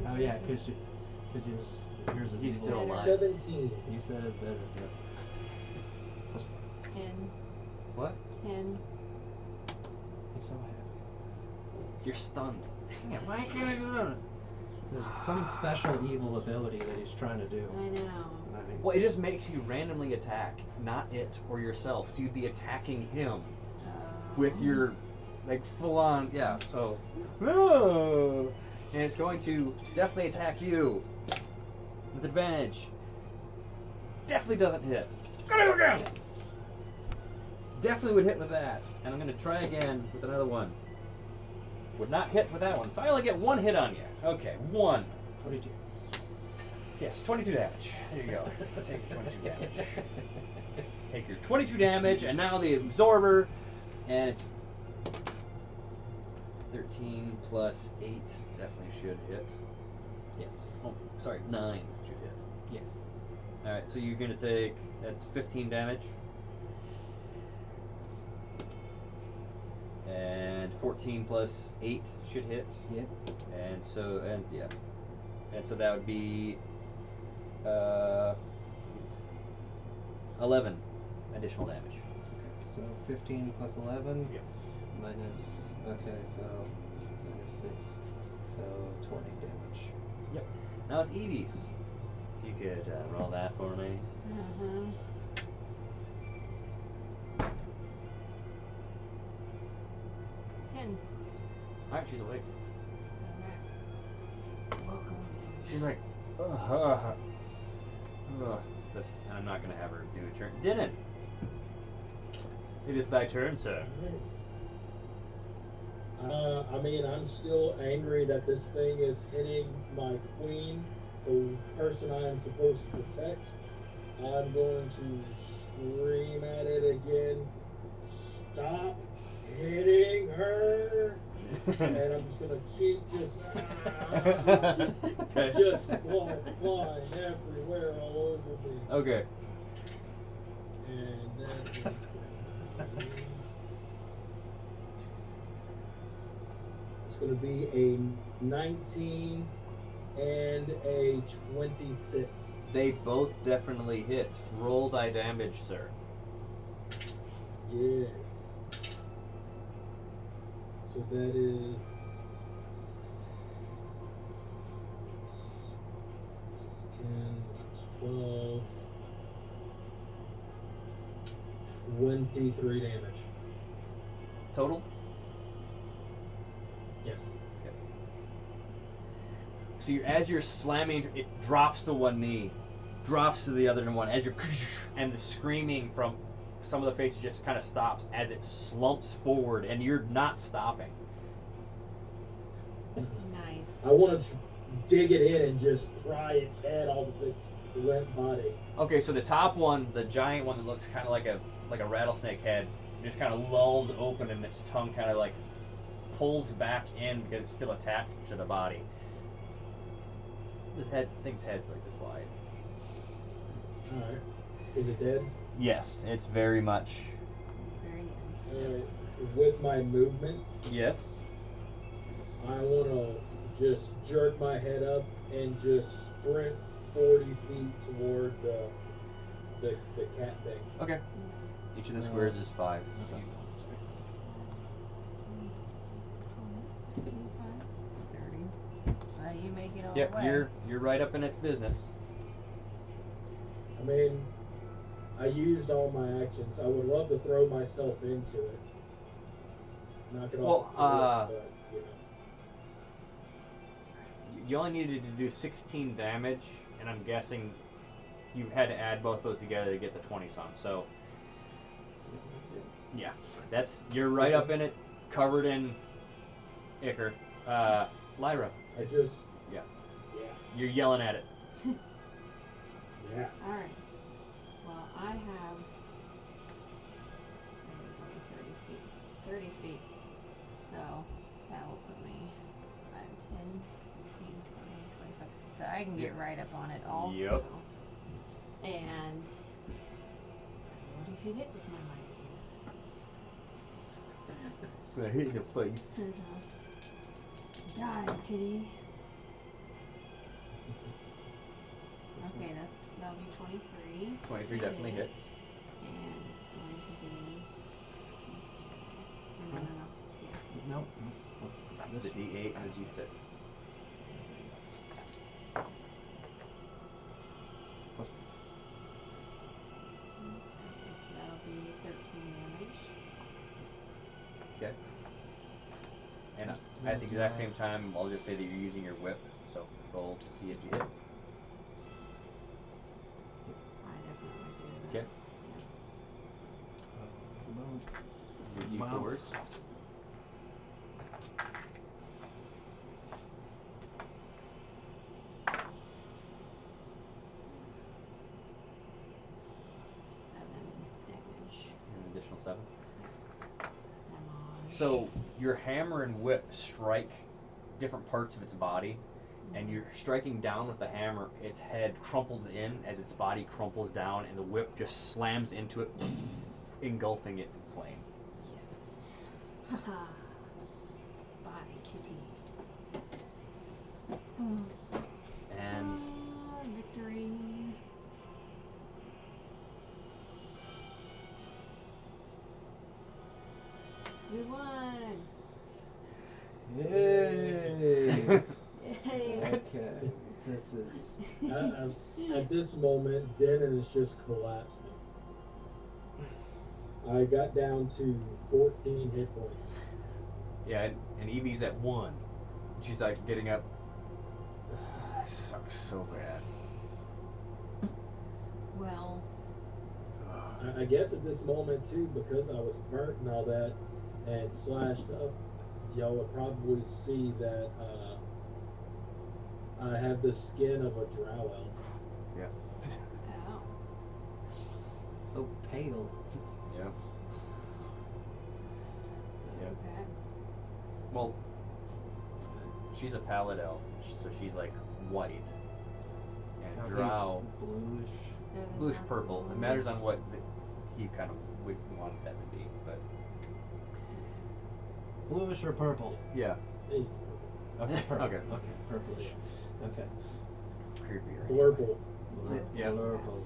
Oh yeah, because yours is He's evil. still alive. 17. You said it's better. Yep. Plus, 10. What? 10. he's so happy. You're stunned. Dang it, why can't I do that? There's some special evil ability that he's trying to do. I know. I mean, Well, it just makes you randomly attack, not it or yourself. So you'd be attacking him with your, like, full on, yeah, so. Oh! And it's going to definitely attack you with advantage. Definitely doesn't hit. Gonna go again! Definitely would hit with that. And I'm going to try again with another one. Would not hit with that one. So I only get 1 hit on you. Okay, 1. 22. Yes, 22 damage. There you go. Take your 22 damage. Take your 22 damage, and now the absorber, and it's 13 plus 8. Definitely should hit. Yes. Oh, sorry, 9 should hit. Yes. Alright, so you're going to take, that's 15 damage. And 14 plus 8 should hit. Yep. And so, and so that would be 11 additional damage. Okay. So 15 plus 11. Yep. Minus. Okay, so minus 6. So 20 damage. Yep. Now it's Evie's. If you could roll that for me. Uh-huh. 10. Alright, she's awake. Welcome. She's like, ugh. But I'm not going to have her do a turn. Denon! It is thy turn, sir. I mean, I'm still angry that this thing is hitting my queen, the person I am supposed to protect. I'm going to scream at it again. Stop hitting her! and I'm just gonna keep just Okay. just flying everywhere all over me. Okay. And that is going to be a 19 and a 26. They both definitely hit. Roll thy damage, sir. Yes. So that is 10, 12, 23 damage. Total? Yes. So as you're slamming, it drops to one knee, drops to the other one, as you're, and the screaming from some of the faces just kind of stops as it slumps forward, and you're not stopping. Nice. I want to dig it in and just pry its head off of its limp body. Okay, so the top one, the giant one that looks kind of like a rattlesnake head, just kind of lulls open, and its tongue kind of like pulls back in because it's still attached to the body. The thing's head's like this wide. Alright. Is it dead? Yes, it's very much. It's very good. Alright. With my movement, Yes. I want to just jerk my head up and just sprint 40 feet toward the cat thing. Okay. Each of the squares is 5. So. 30. Well, you make it all Yep, the way. you're right up in its business. I mean, I used all my actions. I would love to throw myself into it. Knock it off the course, but, you know. You only needed to do 16 damage, and I'm guessing you had to add both those together to get the 20 some. So yeah, you're right up in it, covered in ichor. Lyra, I just... yeah. Yeah. You're yelling at it. Yeah. Alright. Well, I have 30 feet. So that will put me 5, 10, 15, 20, 25. So I can get right up on it also. Yep. And what do you hit it with my might? Gonna hit you in the face. Die, kitty. Okay, that'll be 23. 23 to definitely hit. hits. And it's going to be these two. No. Yeah. These Nope. The D8 and the D6. Okay, so that'll be 13 damage. Okay. And at the exact same time, I'll just say that you're using your whip, so roll to see if you hit. I definitely do. Okay. Your Wow. D4s. Damage. An additional 7. Damage. So your hammer and whip strike different parts of its body, and you're striking down with the hammer. Its head crumples in as its body crumples down, and the whip just slams into it, engulfing it in flame. Yes. Haha. Bye, kitty. And Victory. We won. Yay! Yay. Okay, this is. At this moment, Denon is just collapsing. I got down to 14 hit points. yeah, and Evie's at 1. She's like getting up. Sucks so bad. Well, I guess at this moment too, because I was burnt and all that, and slashed up, y'all would probably see that I have the skin of a drow elf. Yeah. ow. So pale. Yeah. Okay. Well, she's a pallid elf, so she's like white. And Now he's Drow, bluish. They're the bluish dark purple. It blue. matters on what he kind of would want that to be, but Bluish or purple? yeah, It's Okay, purple. Okay. Okay, purplish. Okay. creepy, right? blurple. Yeah. Purple.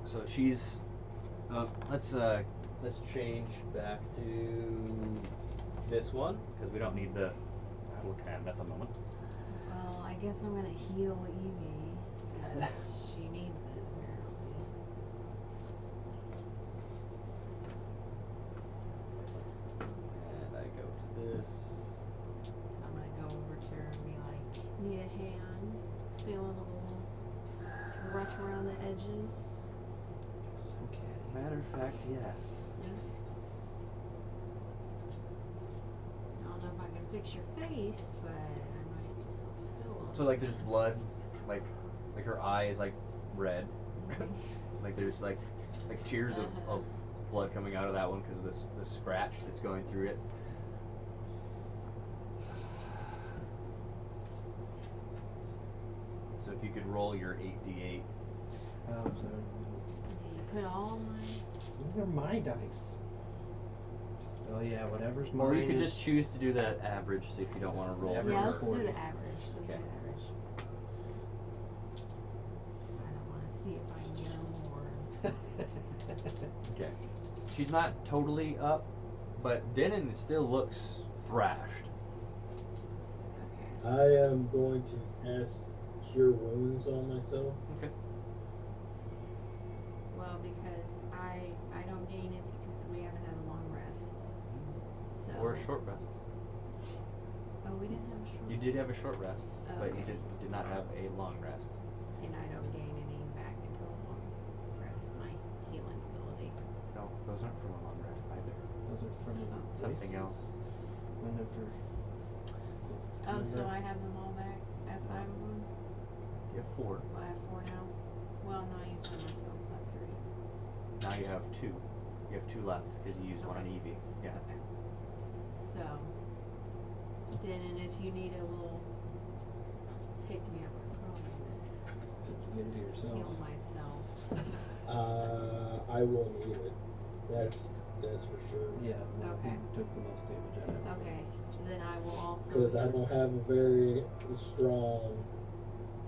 So she's. Let's change back to this one because we don't need the battle cam at the moment. Well, I guess I'm gonna heal Evie since she needs it apparently. And I go to this. So I'm gonna go over to her and be like, need a hand? Feeling a little rough around the edges. Okay. Matter of fact, yes. I don't know if I can fix your face, but I might feel So like, there's blood, like her eye is like red. Like there's like tears of blood coming out of that one because of this scratch that's going through it. So if you could roll your 8d8. Oh, sorry. Yeah, you put all my. These are my dice. Oh yeah, whatever's mine Or you could is. just choose to do the average, so if you don't want to roll. Average Yeah, is let's do 40. the average. Let's do Okay. the average. I don't want to see if I can get her more. Okay. She's not totally up, but Denon still looks thrashed. Okay. I am going to cast Cure Wounds on myself. Okay. Well, because I don't gain it because we haven't had a long rest. So. Or a short rest. Oh, we didn't have a short. You did have a short rest, Oh, but you okay. did not have a long rest. And I don't gain any back until a long rest. My healing ability. No, those aren't from a long rest either. Those are from Something else. Whenever. Oh, so Remember? I have them all back at 5 of them. You have 4. Well, I have 4 now. Well, no, I used one myself, so I have 3. Now you have 2. You have 2 left because you used one on Evie. Yeah. Okay. So, then, and if you need a little pick me up, Get it to yourself. heal myself. I will need it. That's for sure. Yeah, no, Okay. he took the most damage out of it. Okay. Then I will also. Because I don't have a very strong.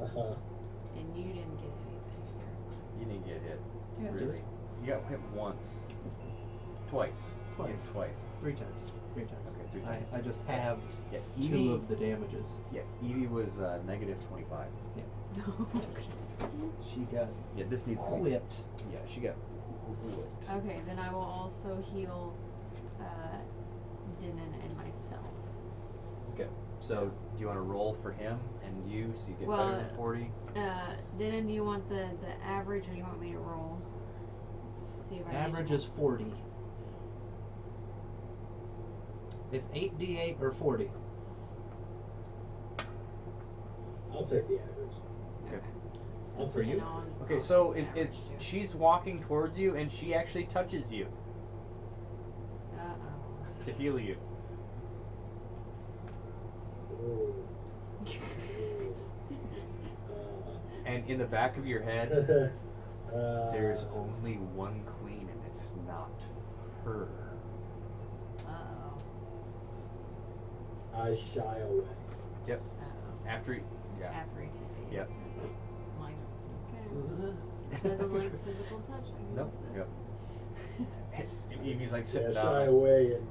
And you didn't get anything here. You didn't get hit. Yeah, I did. really. You got hit once. Twice. You hit Twice. twice. 3 times. 3 times. Okay, 3 times. I just halved Yeah, 2 of the damages. Yeah, Evie was negative 25. She got Yeah, this needs to be. whipped. Yeah, she got whipped. Okay, then I will also heal Dinan and myself. Okay. So, do you want to roll for him and you so you get Well, better than 40? Dinan, do you want the average or do you want me to roll? See if I Average is 40. It's 8d8 or 40. I'll take the average. Okay. I'll For take you? it. Okay, so it's she's walking towards you and she actually touches you Uh-oh. to heal you. Ooh. And in the back of your head, there's Uh, only one queen and it's not her. Uh-oh. I shy away. Uh-oh. After, yeah. After he did it. Yep. I'm like, okay. Doesn't like physical touch, I guess. Nope. That's Yep. And Evie's like sitting Yeah, down. shy away and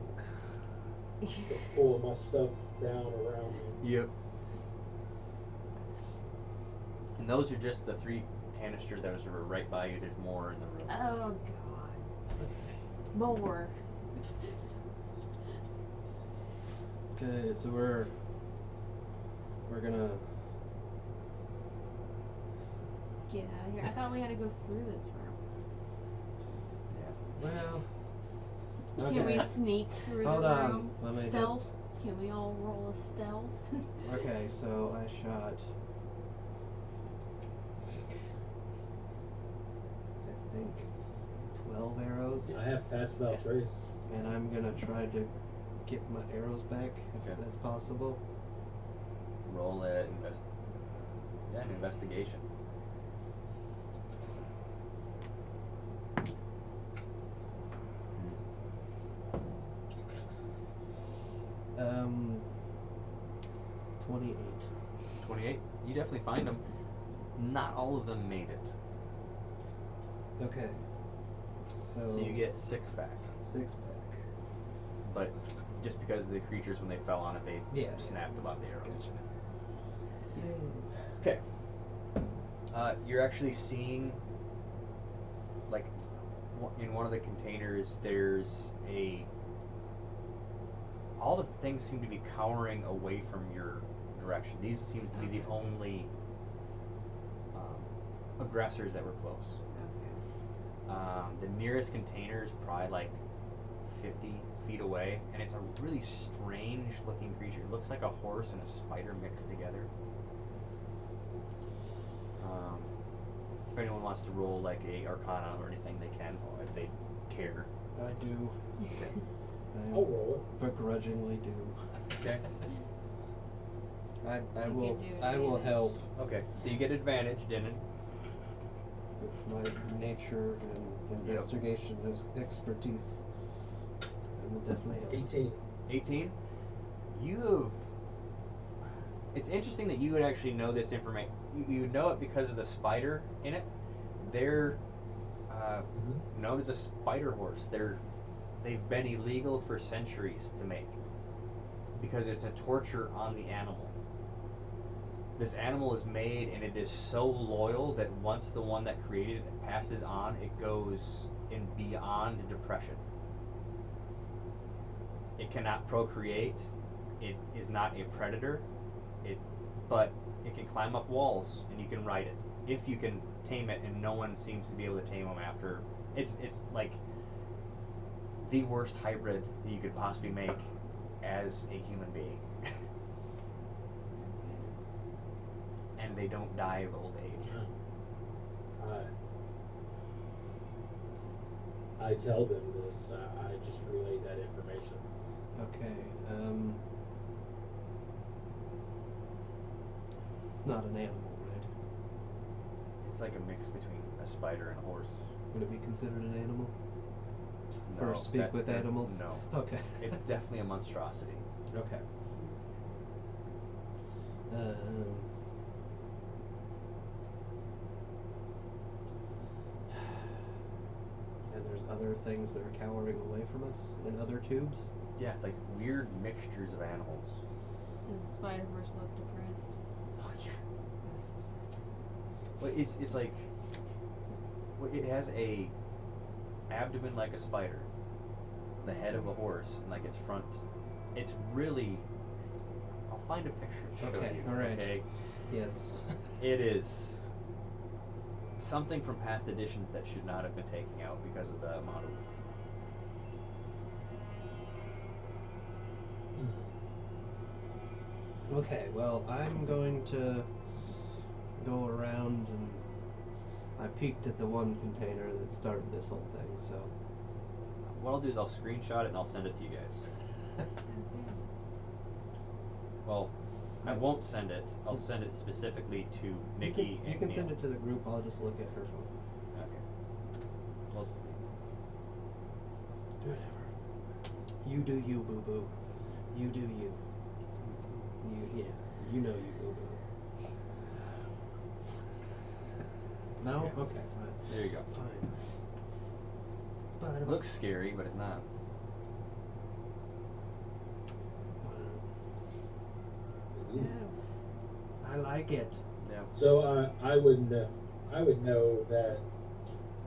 fine. pull my stuff down around me. Yep. And those are just the 3 canisters that were right by you. There's more in the room. Oh, God. More. Okay, so we're gonna. Get out of here. I thought we had to go through this room. Well. Can we Okay. sneak through Hold the on. room? Let me Stealth? Can we all roll a stealth? Okay, so I shot. I think 12 arrows, I have passed without trace. and I'm gonna try to get my arrows back if Okay. that's possible. Roll an an investigation. Um, 28. 28. You definitely find them. Not all of them made it. Okay. So you get 6 back. 6 back. But just because the creatures, when they fell on it, they snapped a lot of the arrows. Gotcha. Yay. Okay. You're actually seeing, like, in one of the containers, there's all the things seem to be cowering away from your direction. These seems to be the only aggressors that were close. Okay. The nearest container is probably like 50 feet away, and it's a really strange looking creature. It looks like a horse and a spider mixed together. If anyone wants to roll like a Arcana or anything, they can, or if they care. I do. I'll roll it. Begrudgingly do. Okay. I You will. can do I will advantage. help Okay, so you get advantage, Denon. with my nature and investigation expertise. I will definitely help. 18. 18. It's interesting that you would actually know this information. You know it because of the spider in it. They're known as a spider horse. They've been illegal for centuries to make because it's a torture on the animal. This animal is made, and it is so loyal that once the one that created it passes on, it goes in beyond depression. It cannot procreate. It is not a predator. But it can climb up walls, and you can ride it if you can tame it. And no one seems to be able to tame them after. It's like the worst hybrid that you could possibly make as a human being. And they don't die of old age. I tell them this. I just relay that information. Okay. It's not an animal, right? It's like a mix between a spider and a horse. Would it be considered an animal? No, For speak with animals? No. Okay. It's definitely a monstrosity. Okay. And there's other things that are cowering away from us in other tubes? Yeah, like weird mixtures of animals. Does the spider horse look depressed? Oh yeah. Well, it's like it has a abdomen like a spider, the head of a horse, and like its front. It's really. I'll find a picture to show Okay, you. alright. Okay. Yes. It is something from past editions that should not have been taken out because of the amount of. Okay, well, I'm going to go around and I peeked at the one container that started this whole thing, so. What I'll do is I'll screenshot it and I'll send it to you guys. Okay. Well, I won't send it. I'll send it specifically to Nikki You and can Neil. send it to the group, I'll just look at her phone. Okay. Well, Whatever. You do you, boo-boo. You do you. You know you, boo-boo. No? Okay, fine. there you go. Fine. But It looks scary, but it's not. Oof. I like it. Yeah. So I would know that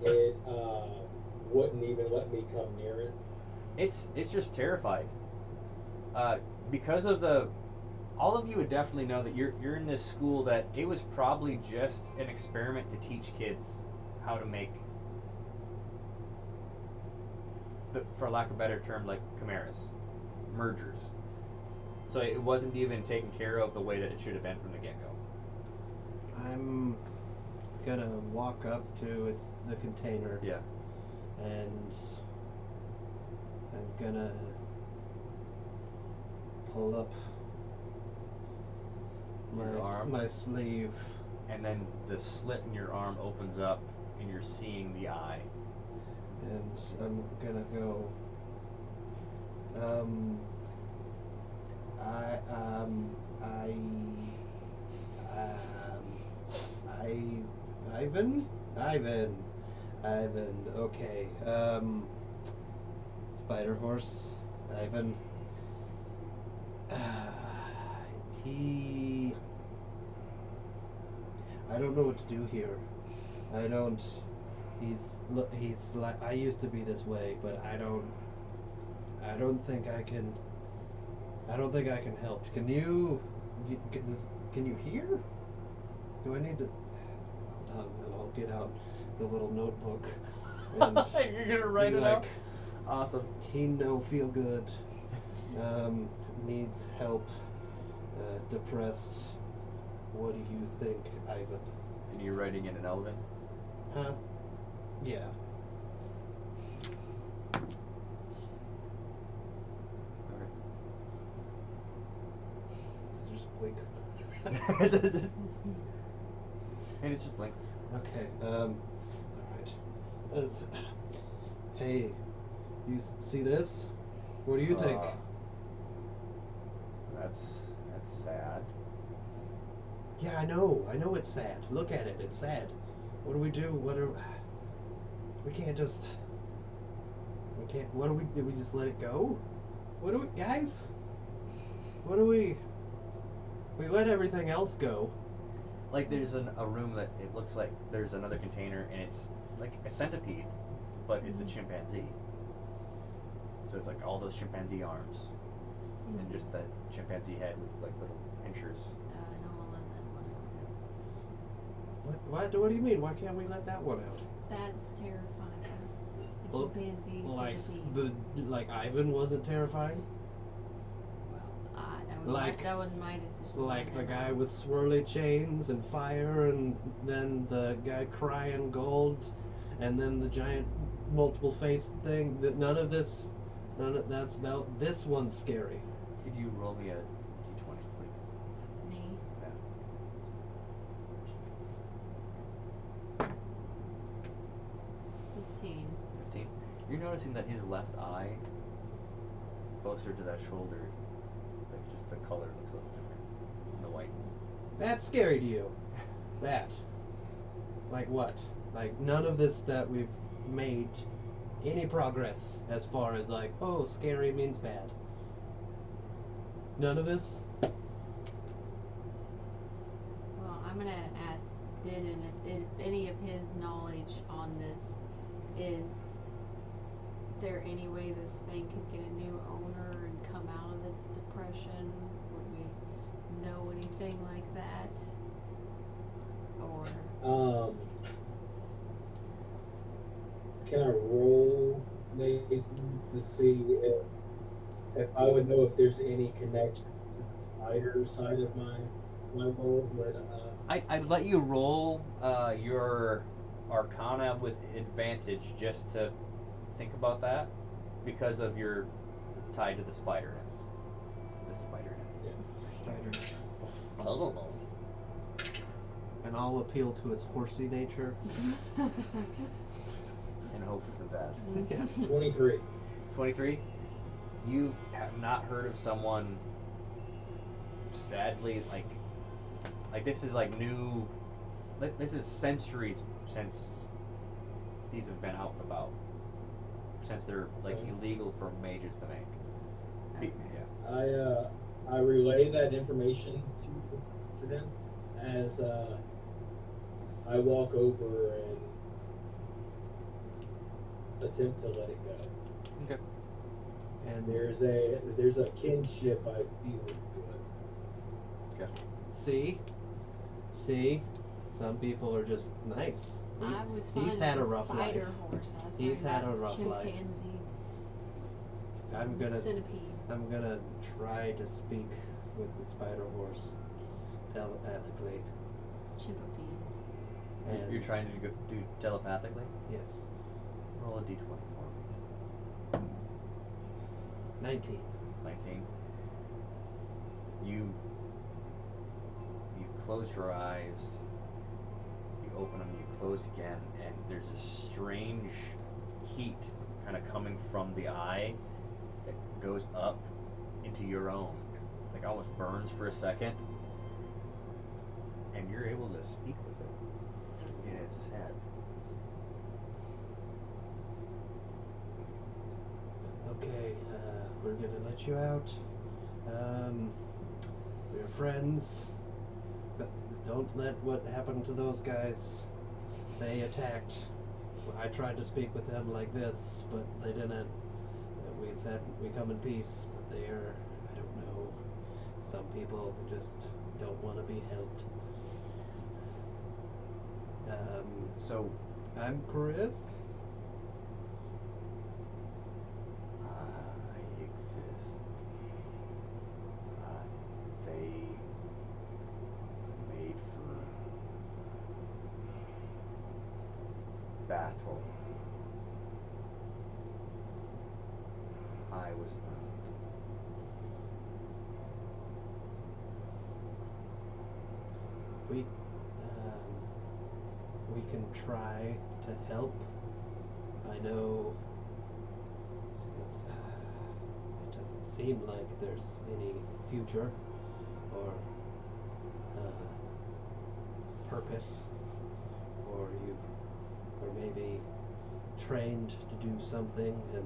it wouldn't even let me come near it. It's just terrified. Because of all of you would definitely know that you're in this school that it was probably just an experiment to teach kids how to make, for lack of a better term, like chimeras, mergers. So it wasn't even taken care of the way that it should have been from the get-go. I'm gonna walk up to the container. Yeah. And I'm gonna pull up your arm, my sleeve. and then the slit in your arm opens up, and you're seeing the eye. And I'm gonna go. Ivan. Okay. Spider Horse. Ivan. He. I don't know what to do here. I don't. He's like, I used to be this way, but I don't think I can. I don't think I can help. Can you? Can you hear? Do I need to? I'll get out the little notebook. And You're gonna write be it like, out. Awesome. he no feel good. Needs help. Depressed. What do you think, Ivan? And you're writing in an Elven. Huh? Yeah. Just blink. And it just blinks. Okay. All right. Hey, you see this? What do you think? That's sad. Yeah, I know. I know it's sad. Look at it. It's sad. What do we do? We can't just. We can't. What do we? Do we just let it go? What do we, guys? What do we? We let everything else go. Like there's a room that it looks like there's another container, and it's like a centipede, but it's a chimpanzee. So it's like all those chimpanzee arms, and just that chimpanzee head with like little pinchers. No, I'll let that one out. What do you mean? Why can't we let that one out? That's terrifying. The Well, chimpanzee centipede. Like Ivan wasn't terrifying. Well, that wasn't my decision. Like the guy with swirly chains and fire, and then the guy crying gold, and then the giant multiple face thing. This one's scary. Could you roll me a d20, please? Me. Yeah. 15. 15. You're noticing that his left eye, closer to that shoulder, like just the color looks a little different than the white. That's scary to you. That. Like what? Like none of this that we've made any progress as far as like, oh, scary means bad. None of this? Well, I'm gonna ask Didden if any of his knowledge on this is there any way this thing could get a new owner and come out of its depression? Would we know anything like that? Or can I roll, Nathan, to see if I would know if there's any connection to the spider side of my role? But I'd let you roll your Arcana with advantage just to think about that because of your tie to the spiderness. The spiderness. yeah. Oh. And I'll appeal to its horsey nature. And hope for the best. Yeah. 23. 23. You have not heard of someone sadly like this is like new. This is centuries since these have been out and about. Since they're like illegal for mages to make. Okay. Yeah. I relay that information to them as I walk over and attempt to let it go. Okay. And There's a kinship I feel to it. Okay. see, some people are just nice. I was fine He's had with a rough life. spider horse. I was He's talking had a about rough life. chimpanzee centipede. I'm gonna try to speak with the spider horse telepathically. Chimpapede. And You're trying to do telepathically? Yes. Roll a d20 for me. 19. 19. You close your eyes, you open them, you close again, and there's a strange heat kind of coming from the eye that goes up into your own, like almost burns for a second, and you're able to speak with it in its head. Okay, we're gonna let you out. We're friends. But don't let what happened to those guys. They attacked. I tried to speak with them like this, but they didn't. We said we come in peace, but they are, I don't know. Some people just don't want to be helped. So, I'm Chris. I exist. They made for battle. I was not. We can try to help. I know it doesn't seem like there's any future or purpose, or maybe trained to do something and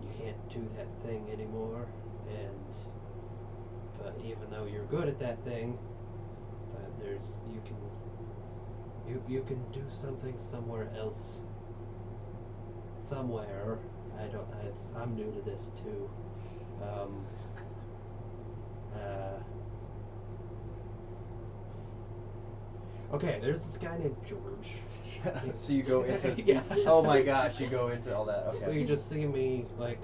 you can't do that thing anymore, but even though you're good at that thing, but you can do something somewhere else. Somewhere. I'm new to this too. Okay, there's this guy named George. So you go into. Yeah. Oh my gosh, you go into all that. Okay. So you just see me like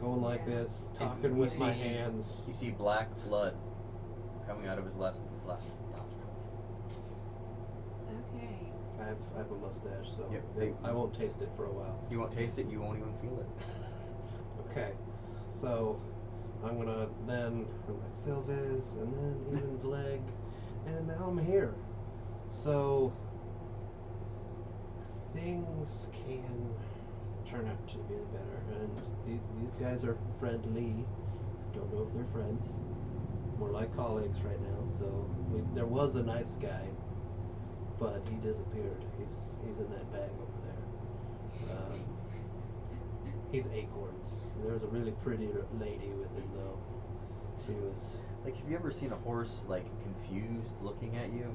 going like Yeah. this, And talking you with my see- hands. You see black blood coming out of his left nostril. Okay. I have a mustache, so Yep, I won't taste it for a while. You won't taste it. You won't even feel it. Okay, so I'm gonna then I'm like Silvis, and then even Vleg, and now I'm here. So things can turn out to be better, and these guys are friendly. Don't know if they're friends. More like colleagues right now. So there was a nice guy, but he disappeared. He's in that bag over there. He's Acorns. There was a really pretty lady with him though. She was. Like, have you ever seen a horse like confused looking at you?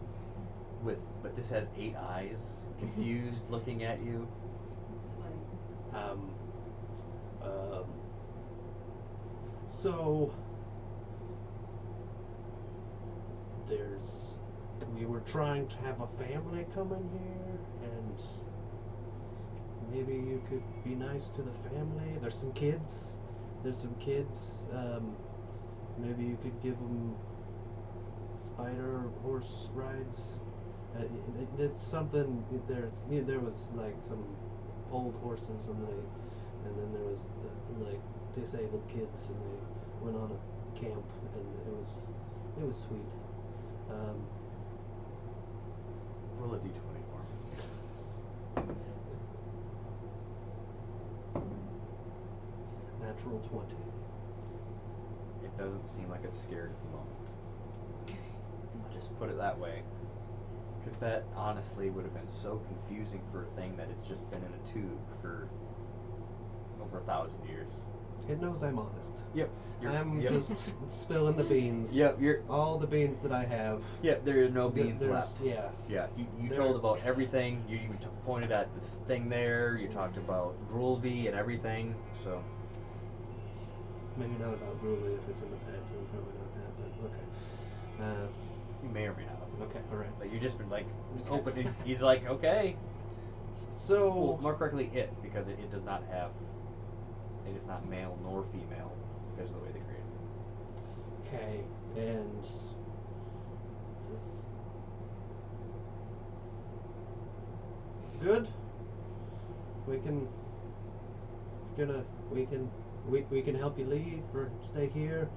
But this has 8 eyes, confused looking at you. It's like, So we were trying to have a family come in here, and maybe you could be nice to the family. There's some kids. Maybe you could give them spider horse rides. There's something. There was like some old horses, and then there was like disabled kids, and they went on a camp, and it was sweet. Roll a d20 for me. Natural 20. It doesn't seem like it's scared at the moment. I'll just put it that way. Because that honestly would have been so confusing for a thing that has just been in a tube for over 1,000 years. It knows I'm honest. Yep. I'm yep. just spilling the beans. Yep. You're. All the beans that I have. Yep. There are no beans There's- left. Yeah. Yeah. You There- told about everything. You even pointed at this thing there. You talked about Grulvi and everything. So. Maybe not about Gruely if it's in the pantry, probably not that, but okay. You may or may not have. Okay, alright. But you just been like, Okay. open. He's like, okay. So, Well, more correctly, because it does not have. It is not male nor female because of the way they created it. okay, and this good. We can help you leave or stay here.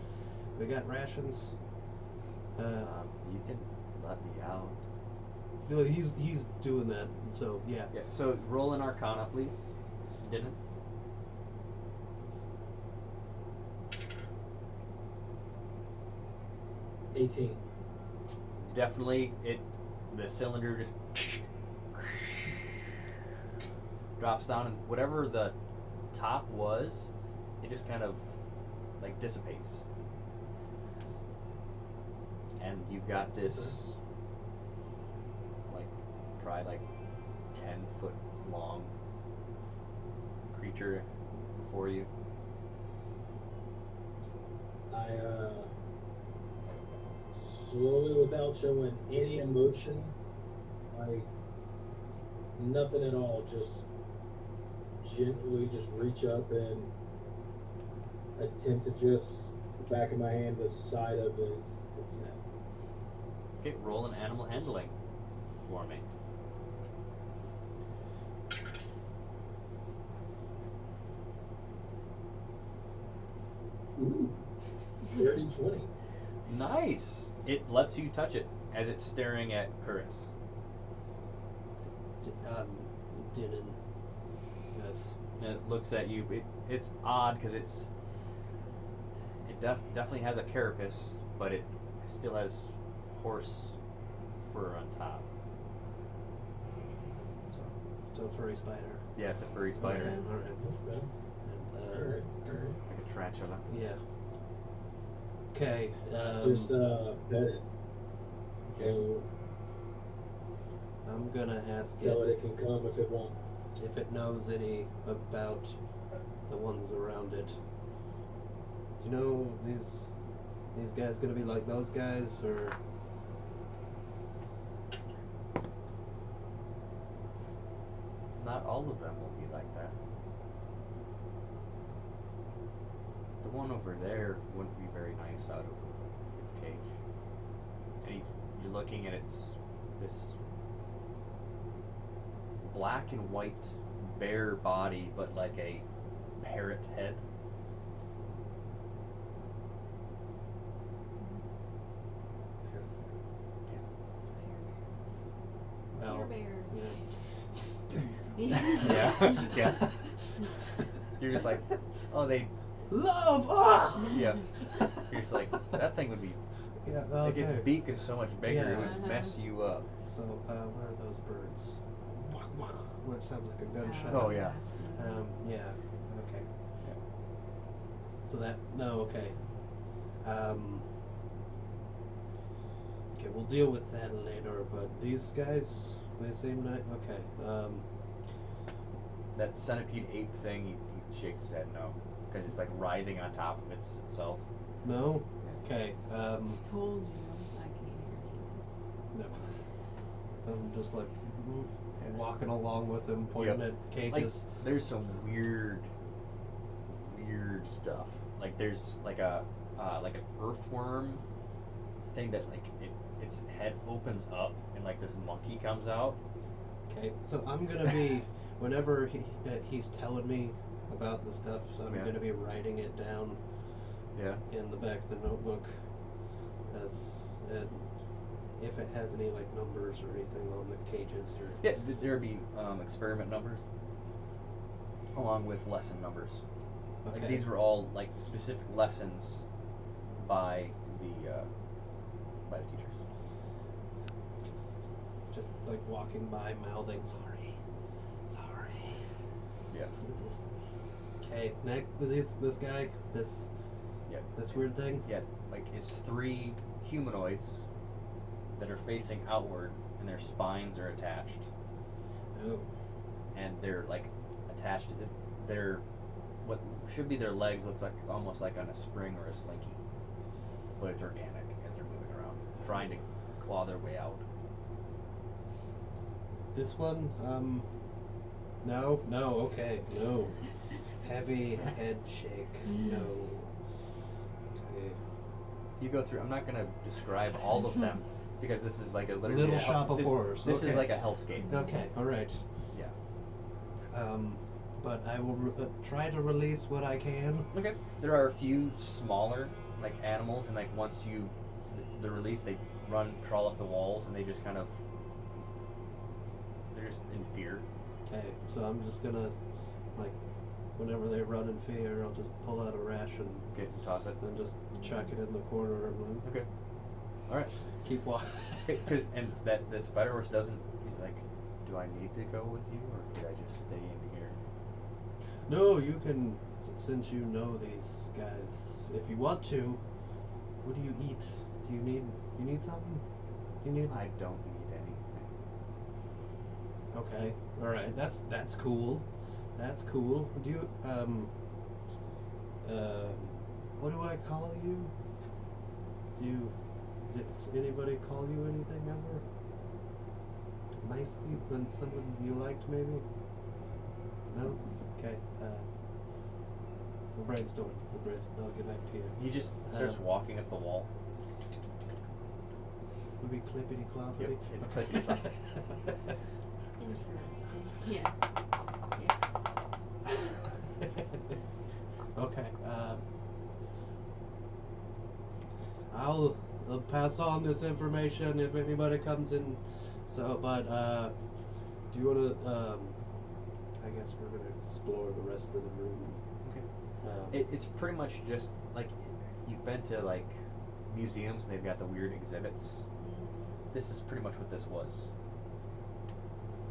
We got rations. You can Let me out. No, he's doing that. So yeah. Yeah. So roll an Arcana, please. Didn't. 18. Definitely, the cylinder just drops down, and whatever the top was, it just kind of like dissipates. And you've got this like probably like 10-foot long creature before you. I slowly, without showing any emotion, like nothing at all, just gently just reach up and attempt to just the back of my hand, the side of its neck. Okay, roll an animal handling for me. Ooh, dirty 20. Nice. It lets you touch it as it's staring at Curtis. Didn't. Yes. And it looks at you. It's odd because it definitely has a carapace, but it still has horse fur on top. So furry spider. Yeah, it's a furry spider, Okay, all right. Okay. And, Alright. like a tarantula. yeah. Okay. Just pet it. And I'm gonna ask tell it it can come if it wants. if it knows any about the ones around it. Do you know these guys gonna be like those guys, or Not all of them will be like that. The one over there wouldn't be very nice out of its cage. And you're looking at this black and white bare body, but like a parrot head. well, Yeah, yeah. You're just like, oh, they, love? Ah! yeah. You're just like, that thing would be, Yeah. like its Okay. beak is so much bigger, Yeah. it would mess you up. So what are those birds? What sounds like a gunshot? Oh, yeah. Yeah. Okay. So that okay. Okay, we'll deal with that later. But these guys, they seem nice. Okay. That centipede ape thing, he shakes his head no, because it's like writhing on top of itself. No. Okay. Told you I can't hear names. No. I'm just like walking along with him, pointing Yep. at cages. Like, there's some weird stuff. Like there's like an earthworm thing that like its head opens up and like this monkey comes out. Okay, so I'm gonna be whenever he's telling me about the stuff, so I'm Yeah. gonna be writing it down Yeah. in the back of the notebook as if it has any like numbers or anything on the cages or. Yeah, there'd be experiment numbers along with lesson numbers. Okay. Like these were all like specific lessons by the teachers. Just like walking by, mouthing, sorry. Yeah. Just, okay, next this guy, this Yeah. this weird thing. Yeah, like it's 3 humanoids that are facing outward and their spines are attached. Oh. And they're like attached to their what should be their legs looks like it's almost like on a spring or a slinky. But it's organic as they're moving around, trying to claw their way out. This one, no, okay, no. Heavy head shake, no. Okay. You go through I'm not gonna describe all of them because this is like a literally Little a shop of this, horrors. This is Okay. like a hellscape. Okay, alright. Yeah. But I will try to release what I can. Okay. There are a few smaller like animals, and like once you the release, they run, crawl up the walls, and they just kind of, they're just in fear. Okay, so I'm just gonna, like, whenever they run in fear, I'll just pull out a ration Okay, toss it. and just chuck it in the corner and then Okay. All right. keep walking. And that the Spider Horse doesn't. He's like, do I need to go with you, or could I just stay in here? No, you can, since you know these guys, if you want to. What do you eat? Do you need something? You need. I don't need anything. Okay, all right. That's cool. That's cool. Do you what do I call you? Does anybody call you anything ever? Nicely than someone you liked, maybe? No? Okay. We'll brainstorm. I'll get back to you. He just starts walking up the wall. Would be clippity cloppity. Yep, it's clippity-cloppity. Interesting. Yeah. Okay. I'll pass on this information if anybody comes in. So, but do you wanna? I guess we're gonna explore the rest of the room. Okay. It's pretty much just like you've been to like museums and they've got the weird exhibits. This is pretty much what this was.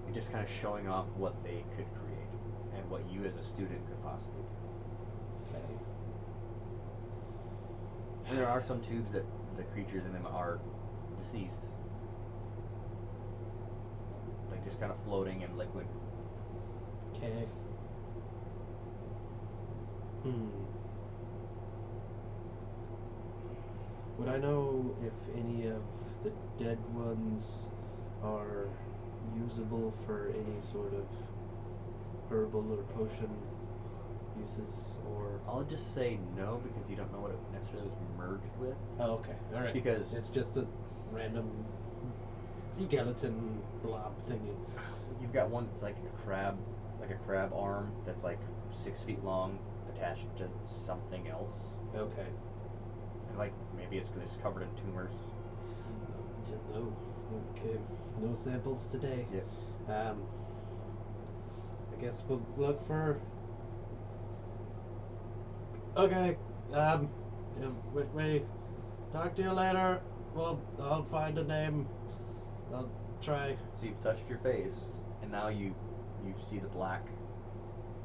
You're just kind of showing off what they could create and what you as a student could possibly do. Okay. And there are some tubes that the creatures in them are deceased. Like just kind of floating in liquid. Okay. Would I know if any of the dead ones are usable for any sort of herbal or potion uses, or? I'll just say no because you don't know what it necessarily was merged with. Oh, okay. All right. Because it's just a random skeleton blob thingy. you've got one that's like a crab arm that's like 6 feet long, attached to something else. Okay. And like maybe it's just covered in tumors. No. Okay. No samples today. Yep. I guess we'll look for. Okay. Yeah, we talk to you later. Well, I'll find a name. I'll try. So you've touched your face, and now you see the black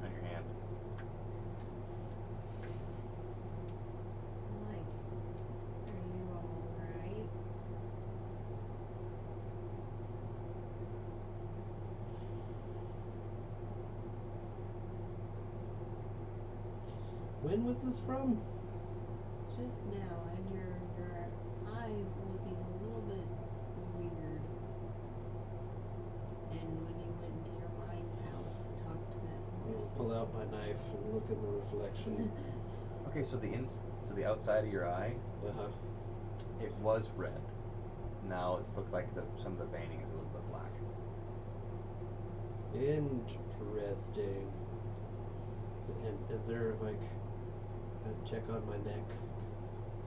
on your hand. Like, are you alright? When was this from? Just now, and your eyes looking a little bit weird. And when you went into your mind palace to talk to that I'll horse. pull out my knife and look in the reflection. Okay, so so the outside of your eye, Uh-huh. it was red. Now it looks like some of the veining is a little bit black. Interesting. And is there like a check on my neck?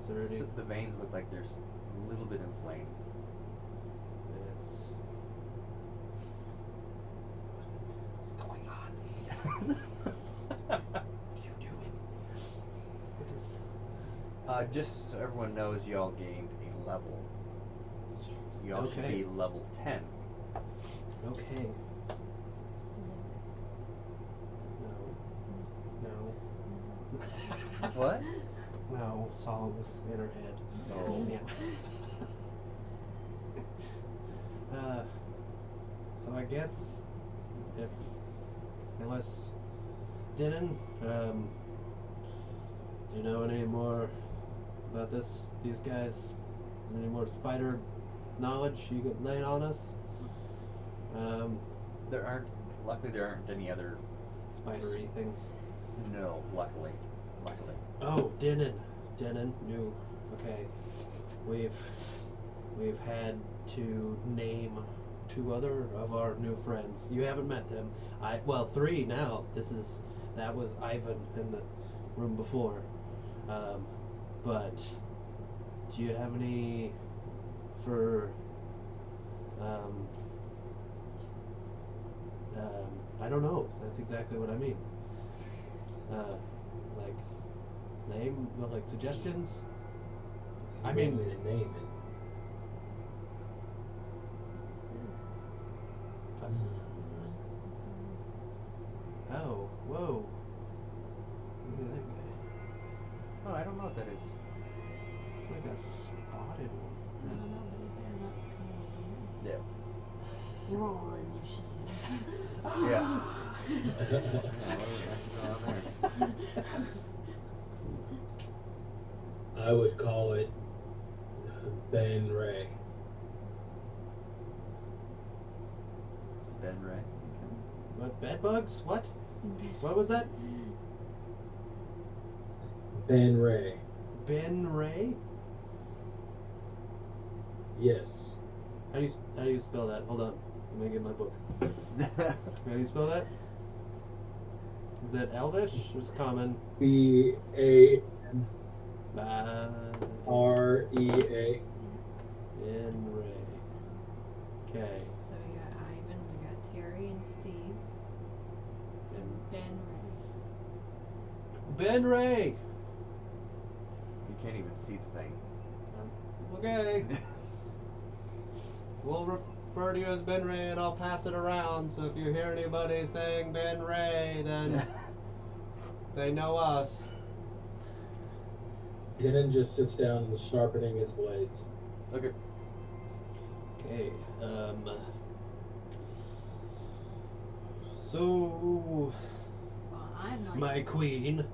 Is there any? So the veins look like they're a little bit inflamed. It's. What's going on? What are you doing? What is? Just so everyone knows, y'all gained a level. Y'all should Okay. be level 10. Okay. No. What? No songs in her head. Oh. Yeah. So I guess unless Denon, do you know any more about these guys? Any more spider knowledge you could lay on us? Luckily there aren't any other, Spidery things. no, luckily. Oh, Denon, new. Okay, we've had to name 2 other of our new friends. You haven't met them. 3 now. That was Ivan in the room before. But Do you have any for I don't know. That's exactly what I mean. Like name, well, like suggestions. I You mean, want me to name it. oh, whoa! Look at that guy. Oh, I don't know what that is. It's like a spotted one. I don't know, but it better not come over Yeah. here. Roll initiative. Yeah. Yeah, I would call it Ben Ray. Ben Ray. What? Bed bugs? What? What was that? Ben Ray. Ben Ray? Yes. How do you spell that? Hold on. Let me get my book. How do you spell that? Is that Elvish? It's common. B-A-N-R-E-A. Ben Ray. Okay. So we got Ivan, we got Terry and Steve, And Ben Ray. Ben Ray! You can't even see the thing. Okay. We'll refer to you as Ben Ray and I'll pass it around, so if you hear anybody saying Ben Ray, then they know us. Denon just sits down sharpening his blades. Okay. Okay, so Well, I'm like, my queen.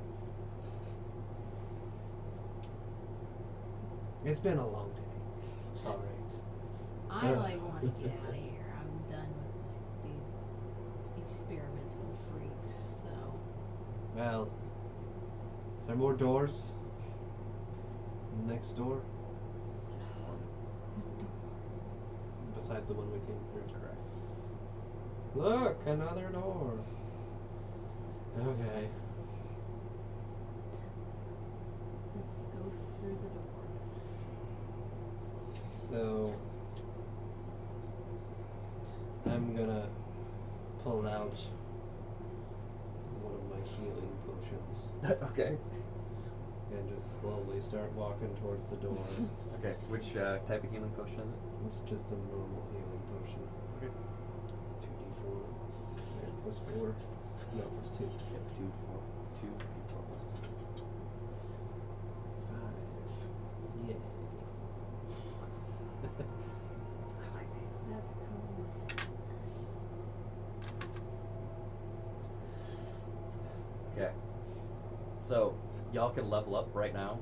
It's been a long day. Sorry. I like want to get out of here. I'm done with these experimental freaks. So Well, is there more doors? Next door? Besides the one we came through. Correct. Look, another door. Okay. let's go through the door. So I'm gonna pull out one of my healing potions Okay. and just slowly start walking towards the door. Okay. Which type of healing potion is it? It's just a normal healing potion. Okay. It's 2d4 and plus 4. No, plus 2. Yep. 2, 4, 2, 4 plus 2. 5. Yay. I like these. That's cool. Okay. So y'all can level up right now,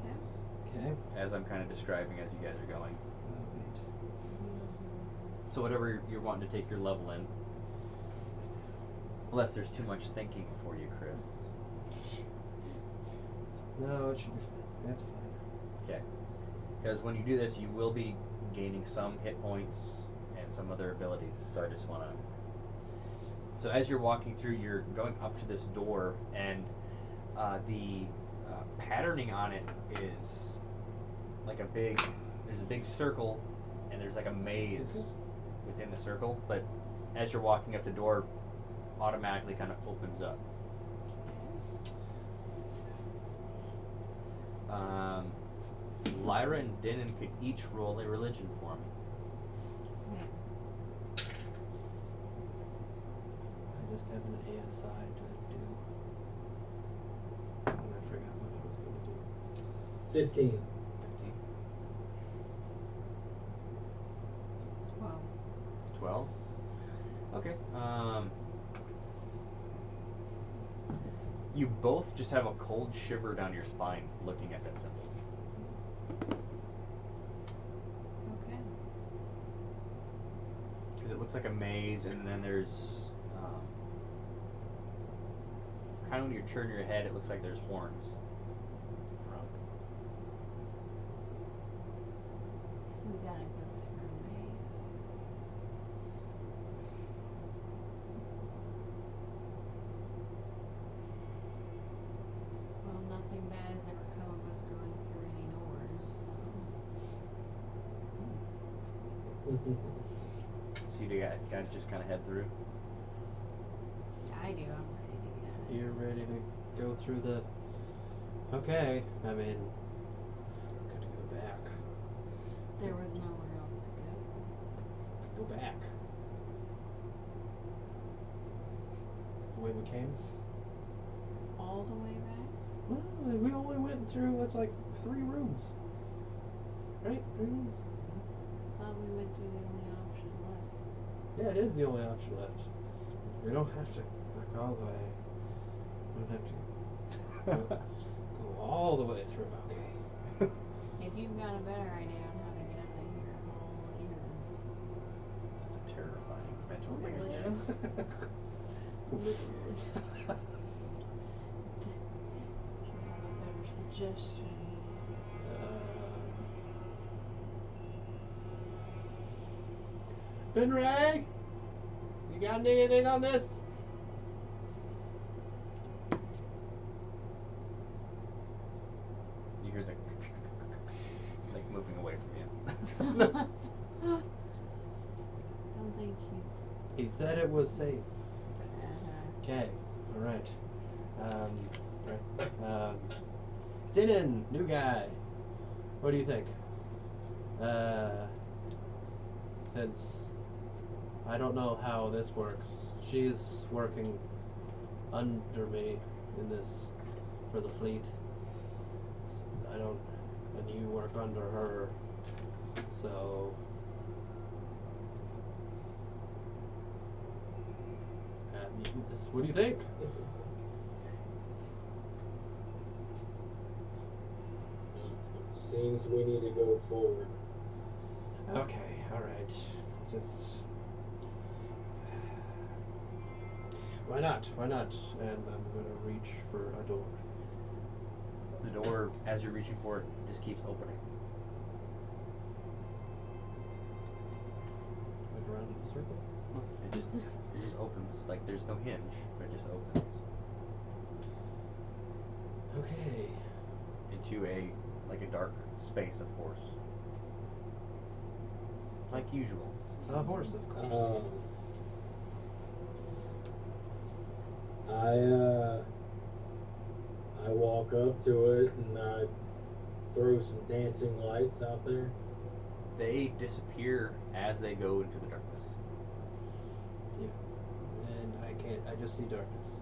Okay. Okay. as I'm kind of describing as you guys are going. Oh, wait. So whatever you're wanting to take your level in, unless there's too much thinking for you, Chris. No, it should be fine. That's fine. Okay. Because when you do this, you will be gaining some hit points and some other abilities. So I just want to. So as you're walking through, you're going up to this door, and the patterning on it is like a big. There's a big circle, and there's like a maze within the circle. But as you're walking up, the door automatically kind of opens up. Lyra and Denon could each roll a religion for me. Okay. I just have an ASI to do. And I forgot what I was going to do. 15. 15. 12. 12? Okay. You both just have a cold shiver down your spine looking at that symbol. Okay. Because it looks like a maze, and then there's kind of when you turn your head, it looks like there's horns around it. We gotta go through a maze. Well, nothing bad has ever come of us going through any doors. So you guys just kind of head through. I do. I'm ready to get out of here. You're ready to go through the. Okay, I mean, gotta go back. There was nowhere else to go. Go back. The way we came. All the way back? Well, we only went through. It's like 3 rooms. Right? 3 rooms. Thought we went through the only option left. Yeah, it is the only option left. We don't have to go all the way. We don't have to go all the way through. Okay. If you've got a better idea on how to get out of here, I'm all ears. That's a terrifying mental image. Literally. If you have a better suggestion. Benray, you got anything on this? You hear the like moving away from you. I don't think he's. He said it was safe. Uh-huh. Okay, all right. Dinan, new guy. What do you think? Since I don't know how this works, she's working under me in this for the fleet. I don't, and you work under her, so. What do you think? Seems we need to go forward. Okay, alright. Just. Why not? Why not? And I'm gonna reach for a door. The door, as you're reaching for it, just keeps opening. Like around in a circle? It just opens. Like there's no hinge, but it just opens Okay. into a dark space, of course. Like usual. A horse, of course. I walk up to it and I throw some dancing lights out there. They disappear as they go into the darkness. Yeah. And I just see darkness.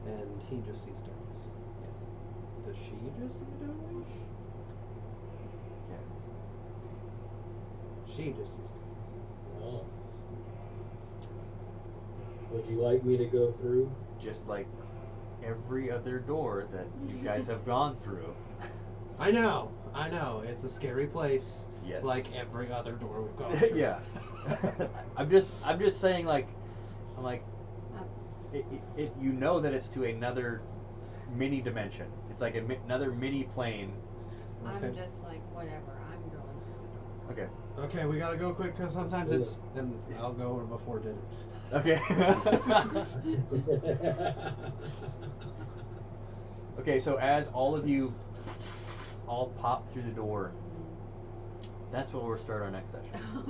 And he just sees darkness. Yes. Does she just see darkness? Yes. She just sees darkness. Well, would you like me to go through? Just like every other door that you guys have gone through. I know. It's a scary place. Yes. Like every other door we've gone through. Yeah. I'm just saying, like, I'm like, you know that it's to another mini dimension. It's like another mini plane. Okay. I'm just like, whatever, I'm going through the door. Okay. Okay, we gotta go quick because sometimes it's. And I'll go before dinner. Okay. Okay, so as all of you all pop through the door, that's where we'll start our next session. Oh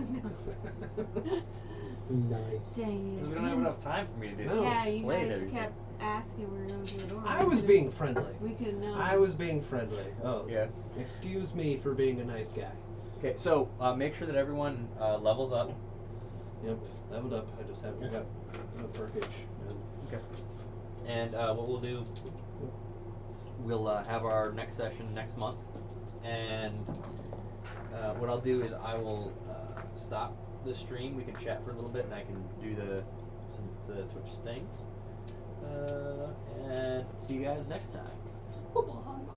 no. Nice. Dang Because it. we don't have enough time for me to just No. Yeah, you explain guys everything. kept asking we were going through the door. I was being friendly. We could have known. I was being friendly. Oh. Yeah. Excuse me for being a nice guy. Okay, so make sure that everyone levels up. Yep, leveled up. I just haven't got a perkage. Okay. And what we'll do, we'll have our next session next month. And what I'll do is I will stop the stream. We can chat for a little bit, and I can do the Twitch things. And see you guys next time. Bye-bye.